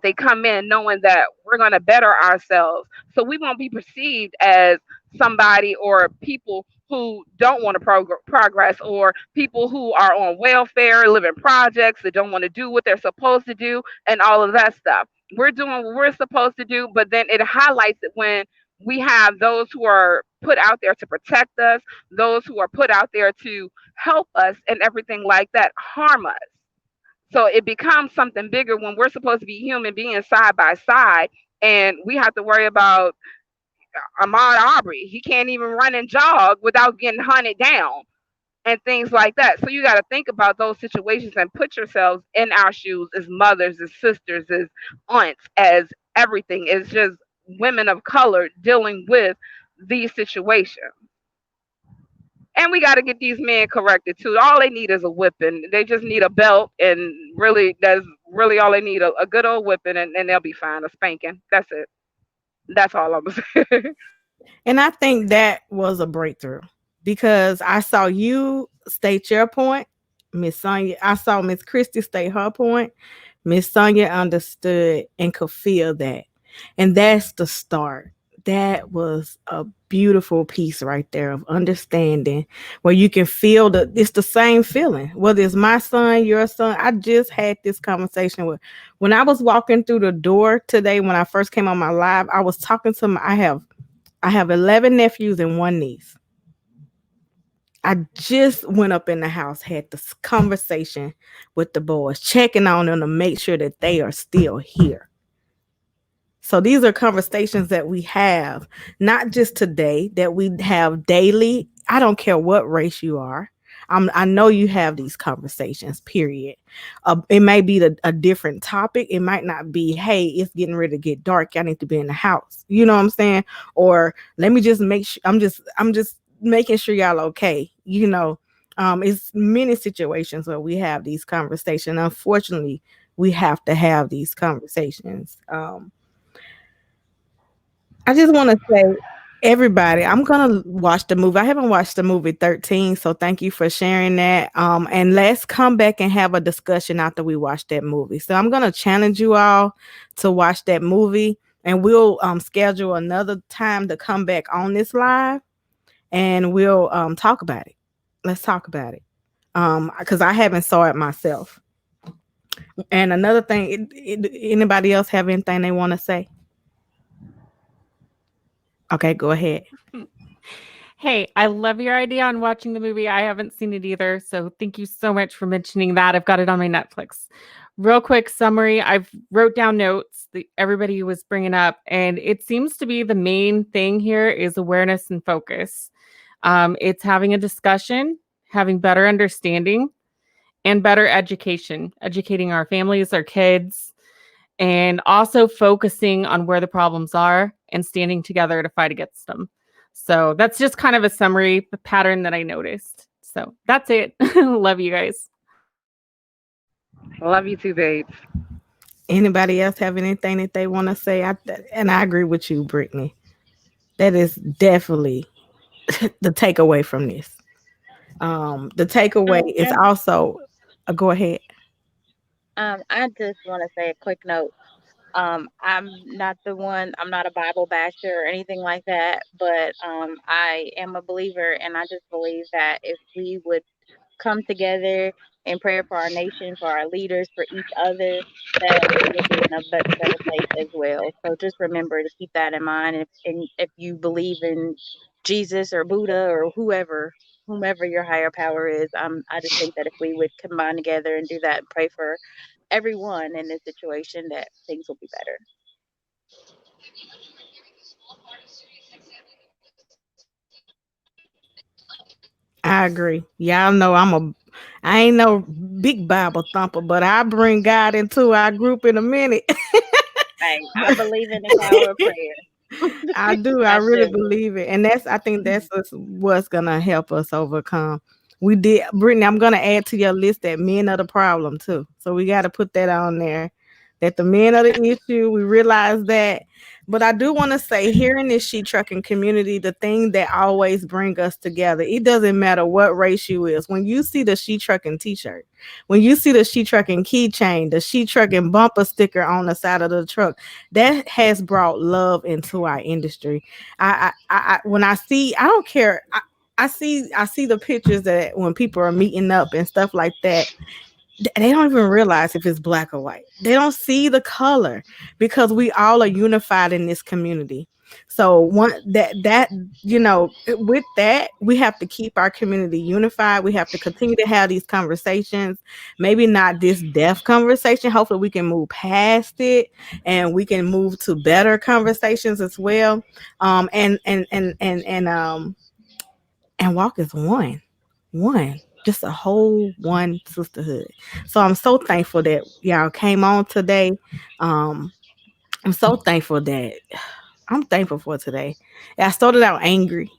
they come in knowing that we're going to better ourselves, so we won't be perceived as somebody or people who don't want to progress, or people who are on welfare, living projects, that don't want to do what they're supposed to do, and all of that stuff. We're doing what we're supposed to do, but then it highlights it when we have those who are put out there to protect us, those who are put out there to help us and everything like that, harm us. So it becomes something bigger when we're supposed to be human beings side by side, and we have to worry about Ahmaud Arbery. He can't even run and jog without getting hunted down and things like that. So you got to think about those situations and put yourselves in our shoes as mothers, as sisters, as aunts, as everything. It's just women of color dealing with these situations. And we got to get these men corrected too. All they need is a whipping. They just need a belt, and really, that's really all they need, a good old whipping, and they'll be fine. A spanking. That's it. That's all I'm gonna say. And I think that was a breakthrough because I saw you state your point, Miss Sonya. I saw Miss Christy state her point. Miss Sonya understood and could feel that. And that's the start. That was a beautiful piece right there of understanding where you can feel it's the same feeling. Whether it's my son, your son. I just had this conversation with when I was walking through the door today when I first came on my live, I was talking to I have 11 nephews and one niece. I just went up in the house, had this conversation with the boys, checking on them to make sure that they are still here. So these are conversations that we have, not just today, that we have daily. I don't care what race you are. I know you have these conversations, period. It may be a different topic. It might not be, hey, it's getting ready to get dark. I need to be in the house. You know what I'm saying? Or let me just make sure I'm just making sure y'all okay. It's many situations where we have these conversations. Unfortunately, we have to have these conversations. I just want to say, everybody, I'm gonna watch the movie. I haven't watched the movie 13, so thank you for sharing that. And let's come back and have a discussion after we watch that movie. So I'm gonna challenge you all to watch that movie, and we'll schedule another time to come back on this live, and we'll talk about it. Let's talk about it. Because I haven't saw it myself. And another thing, anybody else have anything they want to say? Okay, go ahead. Hey, I love your idea on watching the movie. I haven't seen it either. So thank you so much for mentioning that. I've got it on my Netflix. Real quick summary. I've wrote down notes that everybody was bringing up, and it seems to be the main thing here is awareness and focus. It's having a discussion, having better understanding, and better education, educating our families, our kids, and also focusing on where the problems are and standing together to fight against them. So that's just kind of a summary pattern that I noticed. So that's it. Love you guys. Love you too, babes. Anybody else have anything that they want to say? And I agree with you, Brittney. That is definitely the takeaway from this. The takeaway is also, go ahead. I just want to say a quick note. I'm not a Bible basher or anything like that, but I am a believer, and I just believe that if we would come together in prayer for our nation, for our leaders, for each other, that we will be in a better place as well. So just remember to keep that in mind. If you believe in Jesus or Buddha or whomever your higher power is, I just think that if we would combine together and do that and pray for everyone in this situation, that things will be better. I agree. Y'all know I ain't no big Bible thumper, but I bring God into our group in a minute. Right. I believe in the power of prayer. I do. I I really do. believe it. And I think that's what's gonna help us overcome. We did, Brittany, I'm gonna add to your list that men are the problem too. So we gotta put that on there. That the men are the issue. We realize that. But I do want to say, here in this sheet trucking community, the thing that always bring us together, it doesn't matter what race you is. When you see the sheet trucking t-shirt, when you see the sheet trucking keychain, the sheet trucking bumper sticker on the side of the truck, that has brought love into our industry. When I see, I don't care. I see the pictures that when people are meeting up and stuff like that, they don't even realize if it's black or white. They don't see the color because we all are unified in this community. So with that, we have to keep our community unified. We have to continue to have these conversations. Maybe not this deaf conversation. Hopefully we can move past it and we can move to better conversations as well. And walk as one, just a whole one sisterhood. So I'm so thankful that y'all came on today. I'm so thankful that I'm thankful for today. I started out angry.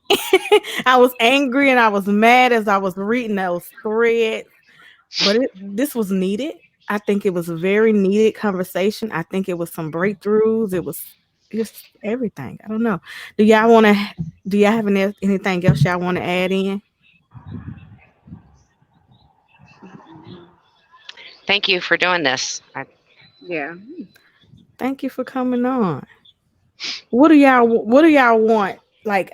I was angry and I was mad as I was reading those threads, but this was needed. I think it was a very needed conversation. I think it was some breakthroughs. It was just everything. I don't know. Do y'all have anything else y'all want to add in? Thank you for doing this. Yeah. Thank you for coming on. What do y'all want, like,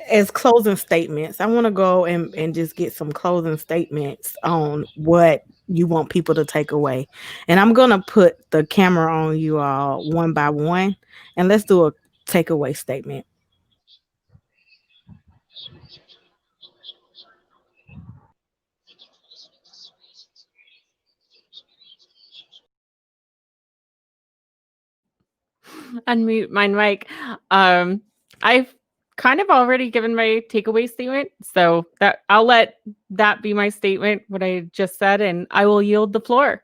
as closing statements? I want to go and just get some closing statements on what you want people to take away. And I'm gonna put the camera on you all one by one, and let's do a takeaway statement. unmute my mic. I've kind of already given my takeaway statement, so that I'll let that be my statement, what I just said, and I will yield the floor.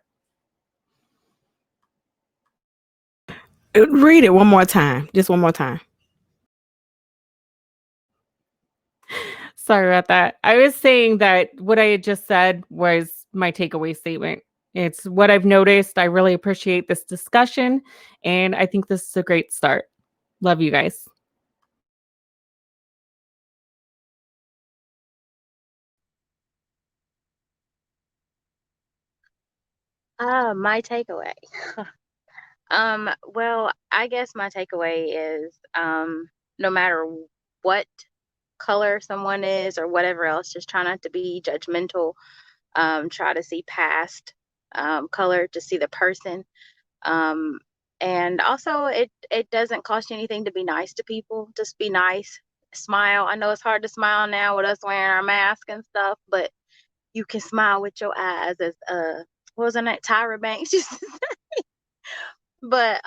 Read it one more time. Just one more time. Sorry about that. I was saying that what I had just said was my takeaway statement. It's what I've noticed. I really appreciate this discussion, and I think this is a great start. Love you guys. My takeaway. Well, I guess my takeaway is no matter what color someone is or whatever else, just try not to be judgmental. Try to see past color to see the person. Um, and also, it doesn't cost you anything to be nice to people. Just be nice, smile. I know it's hard to smile now with us wearing our mask and stuff, but you can smile with your eyes, as what was her name, Tyra Banks used to say. But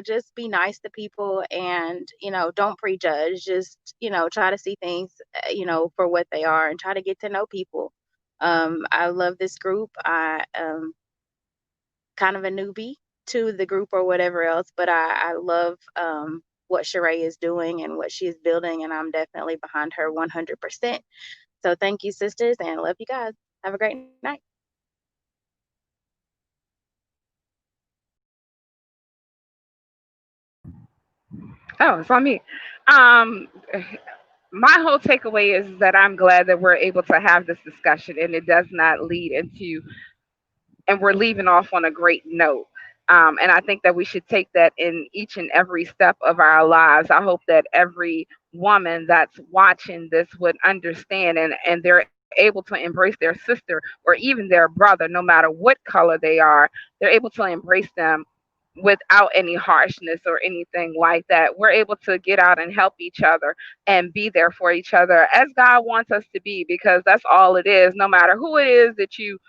just be nice to people, and don't prejudge. Just try to see things for what they are, and try to get to know people. I love this group. I kind of a newbie to the group or whatever else, but I love what Sharae is doing and what she is building, and I'm definitely behind her 100%. So thank you, sisters, and love you guys. Have a great night. Oh, it's on me. Um, my whole takeaway is that I'm glad that we're able to have this discussion and it does not lead into, and we're leaving off on a great note. And I think that we should take that in each and every step of our lives. I hope that every woman that's watching this would understand, and they're able to embrace their sister or even their brother, no matter what color they are, they're able to embrace them without any harshness or anything like that. We're able to get out and help each other and be there for each other as God wants us to be, because that's all it is, no matter who it is that you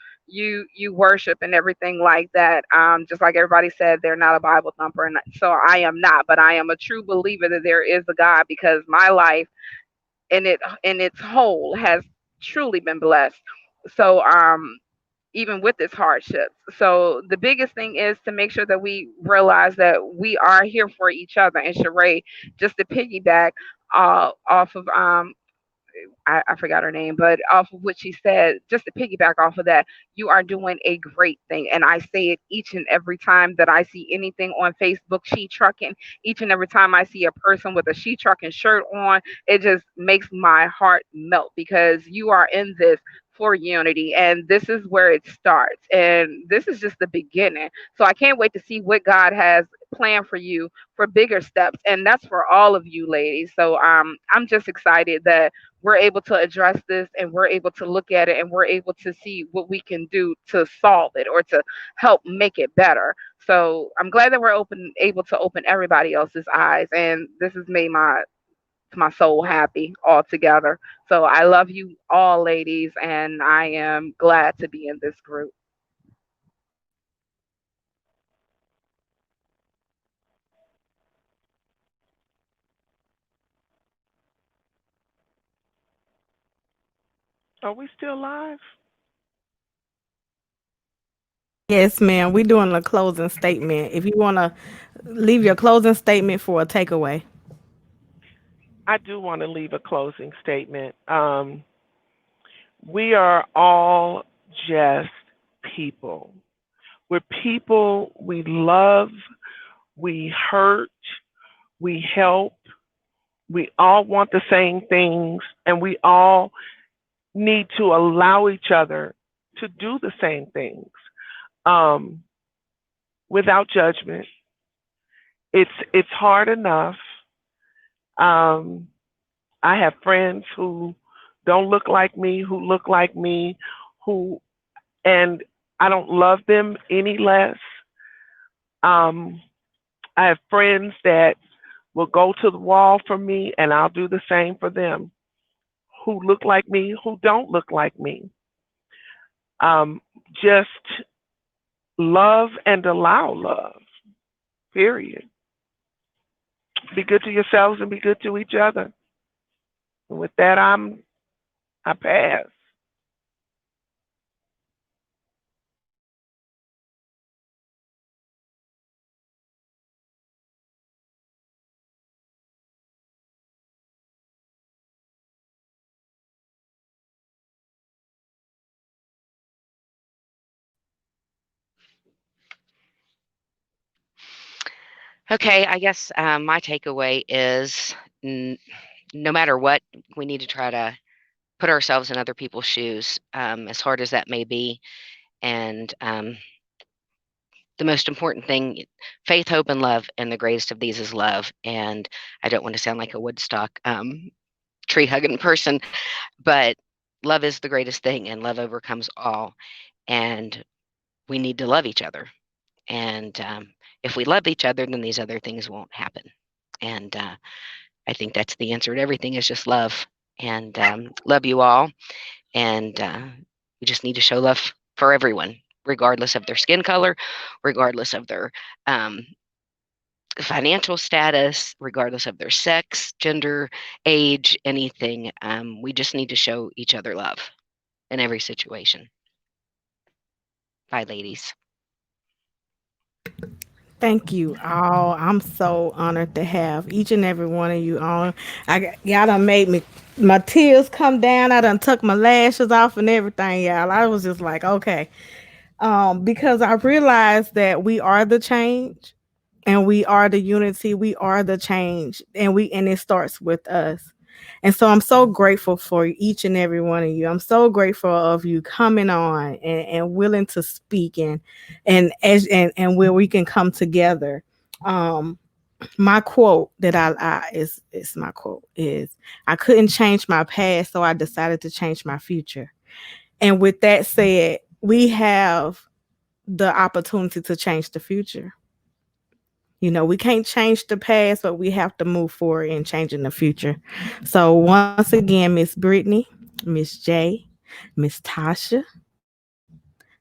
worship and everything like that. Just like everybody said, they're not a Bible thumper, and so I am not, but I am a true believer that there is a God, because my life in its whole has truly been blessed. So even with this hardship. So the biggest thing is to make sure that we realize that we are here for each other. And Sheree, just to piggyback off of I forgot her name, but off of what she said, just to piggyback off of that, you are doing a great thing. And I say it each and every time that I see anything on Facebook, she trucking, each and every time I see a person with a she trucking shirt on, it just makes my heart melt, because you are in this for unity, and this is where it starts, and this is just the beginning. So I can't wait to see what God has planned for you for bigger steps, and that's for all of you ladies. So I'm just excited that we're able to address this, and we're able to look at it, and we're able to see what we can do to solve it or to help make it better. So I'm glad that we're able to open everybody else's eyes, and this has made my soul happy altogether. So I love you all, ladies, and I am glad to be in this group. Are we still live? Yes, ma'am. We're doing a closing statement. If you want to leave your closing statement for a takeaway. I do want to leave a closing statement. We are all just people. We're people. We love, we hurt, we help. We all want the same things, and we all need to allow each other to do the same things um, without judgment. It's hard enough. Um, I have friends who don't look like me, who look like me, who and I don't love them any less. Um, I have friends that will go to the wall for me, and I'll do the same for them. Who look like me, who don't look like me. Just love and allow love. Period. Be good to yourselves and be good to each other. And with that, I pass. Okay, I guess my takeaway is n- no matter what, we need to try to put ourselves in other people's shoes, as hard as that may be. And the most important thing, faith, hope, and love. And the greatest of these is love. And I don't want to sound like a Woodstock tree hugging person, but love is the greatest thing, and love overcomes all. And we need to love each other. And if we love each other, then these other things won't happen. And I think that's the answer to everything is just love. And love you all. And we just need to show love for everyone, regardless of their skin color, regardless of their um, financial status, regardless of their sex, gender, age, anything. We just need to show each other love in every situation. Bye, ladies. Thank you all. I'm so honored to have each and every one of you on. Y'all done made me my tears come down. I done took my lashes off and everything, y'all. I was just like, okay. Because I realized that we are the change and we are the unity, we are the change, and it starts with us. And so I'm so grateful for each and every one of you. I'm so grateful of you coming on and willing to speak and where we can come together. Um my quote that I is my quote is I couldn't change my past, so I decided to change my future. And with that said, we have the opportunity to change the future. You know, we can't change the past, but we have to move forward in changing the future. So once again, Miss Brittney, Miss Jaye, Miss Tasha,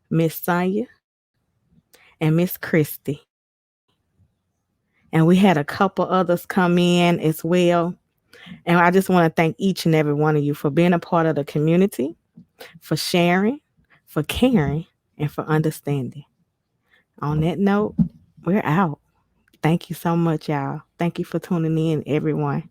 Miss Sonya, and Miss Christy. And we had a couple others come in as well. And I just want to thank each and every one of you for being a part of the community, for sharing, for caring, and for understanding. On that note, we're out. Thank you so much, y'all. Thank you for tuning in, everyone.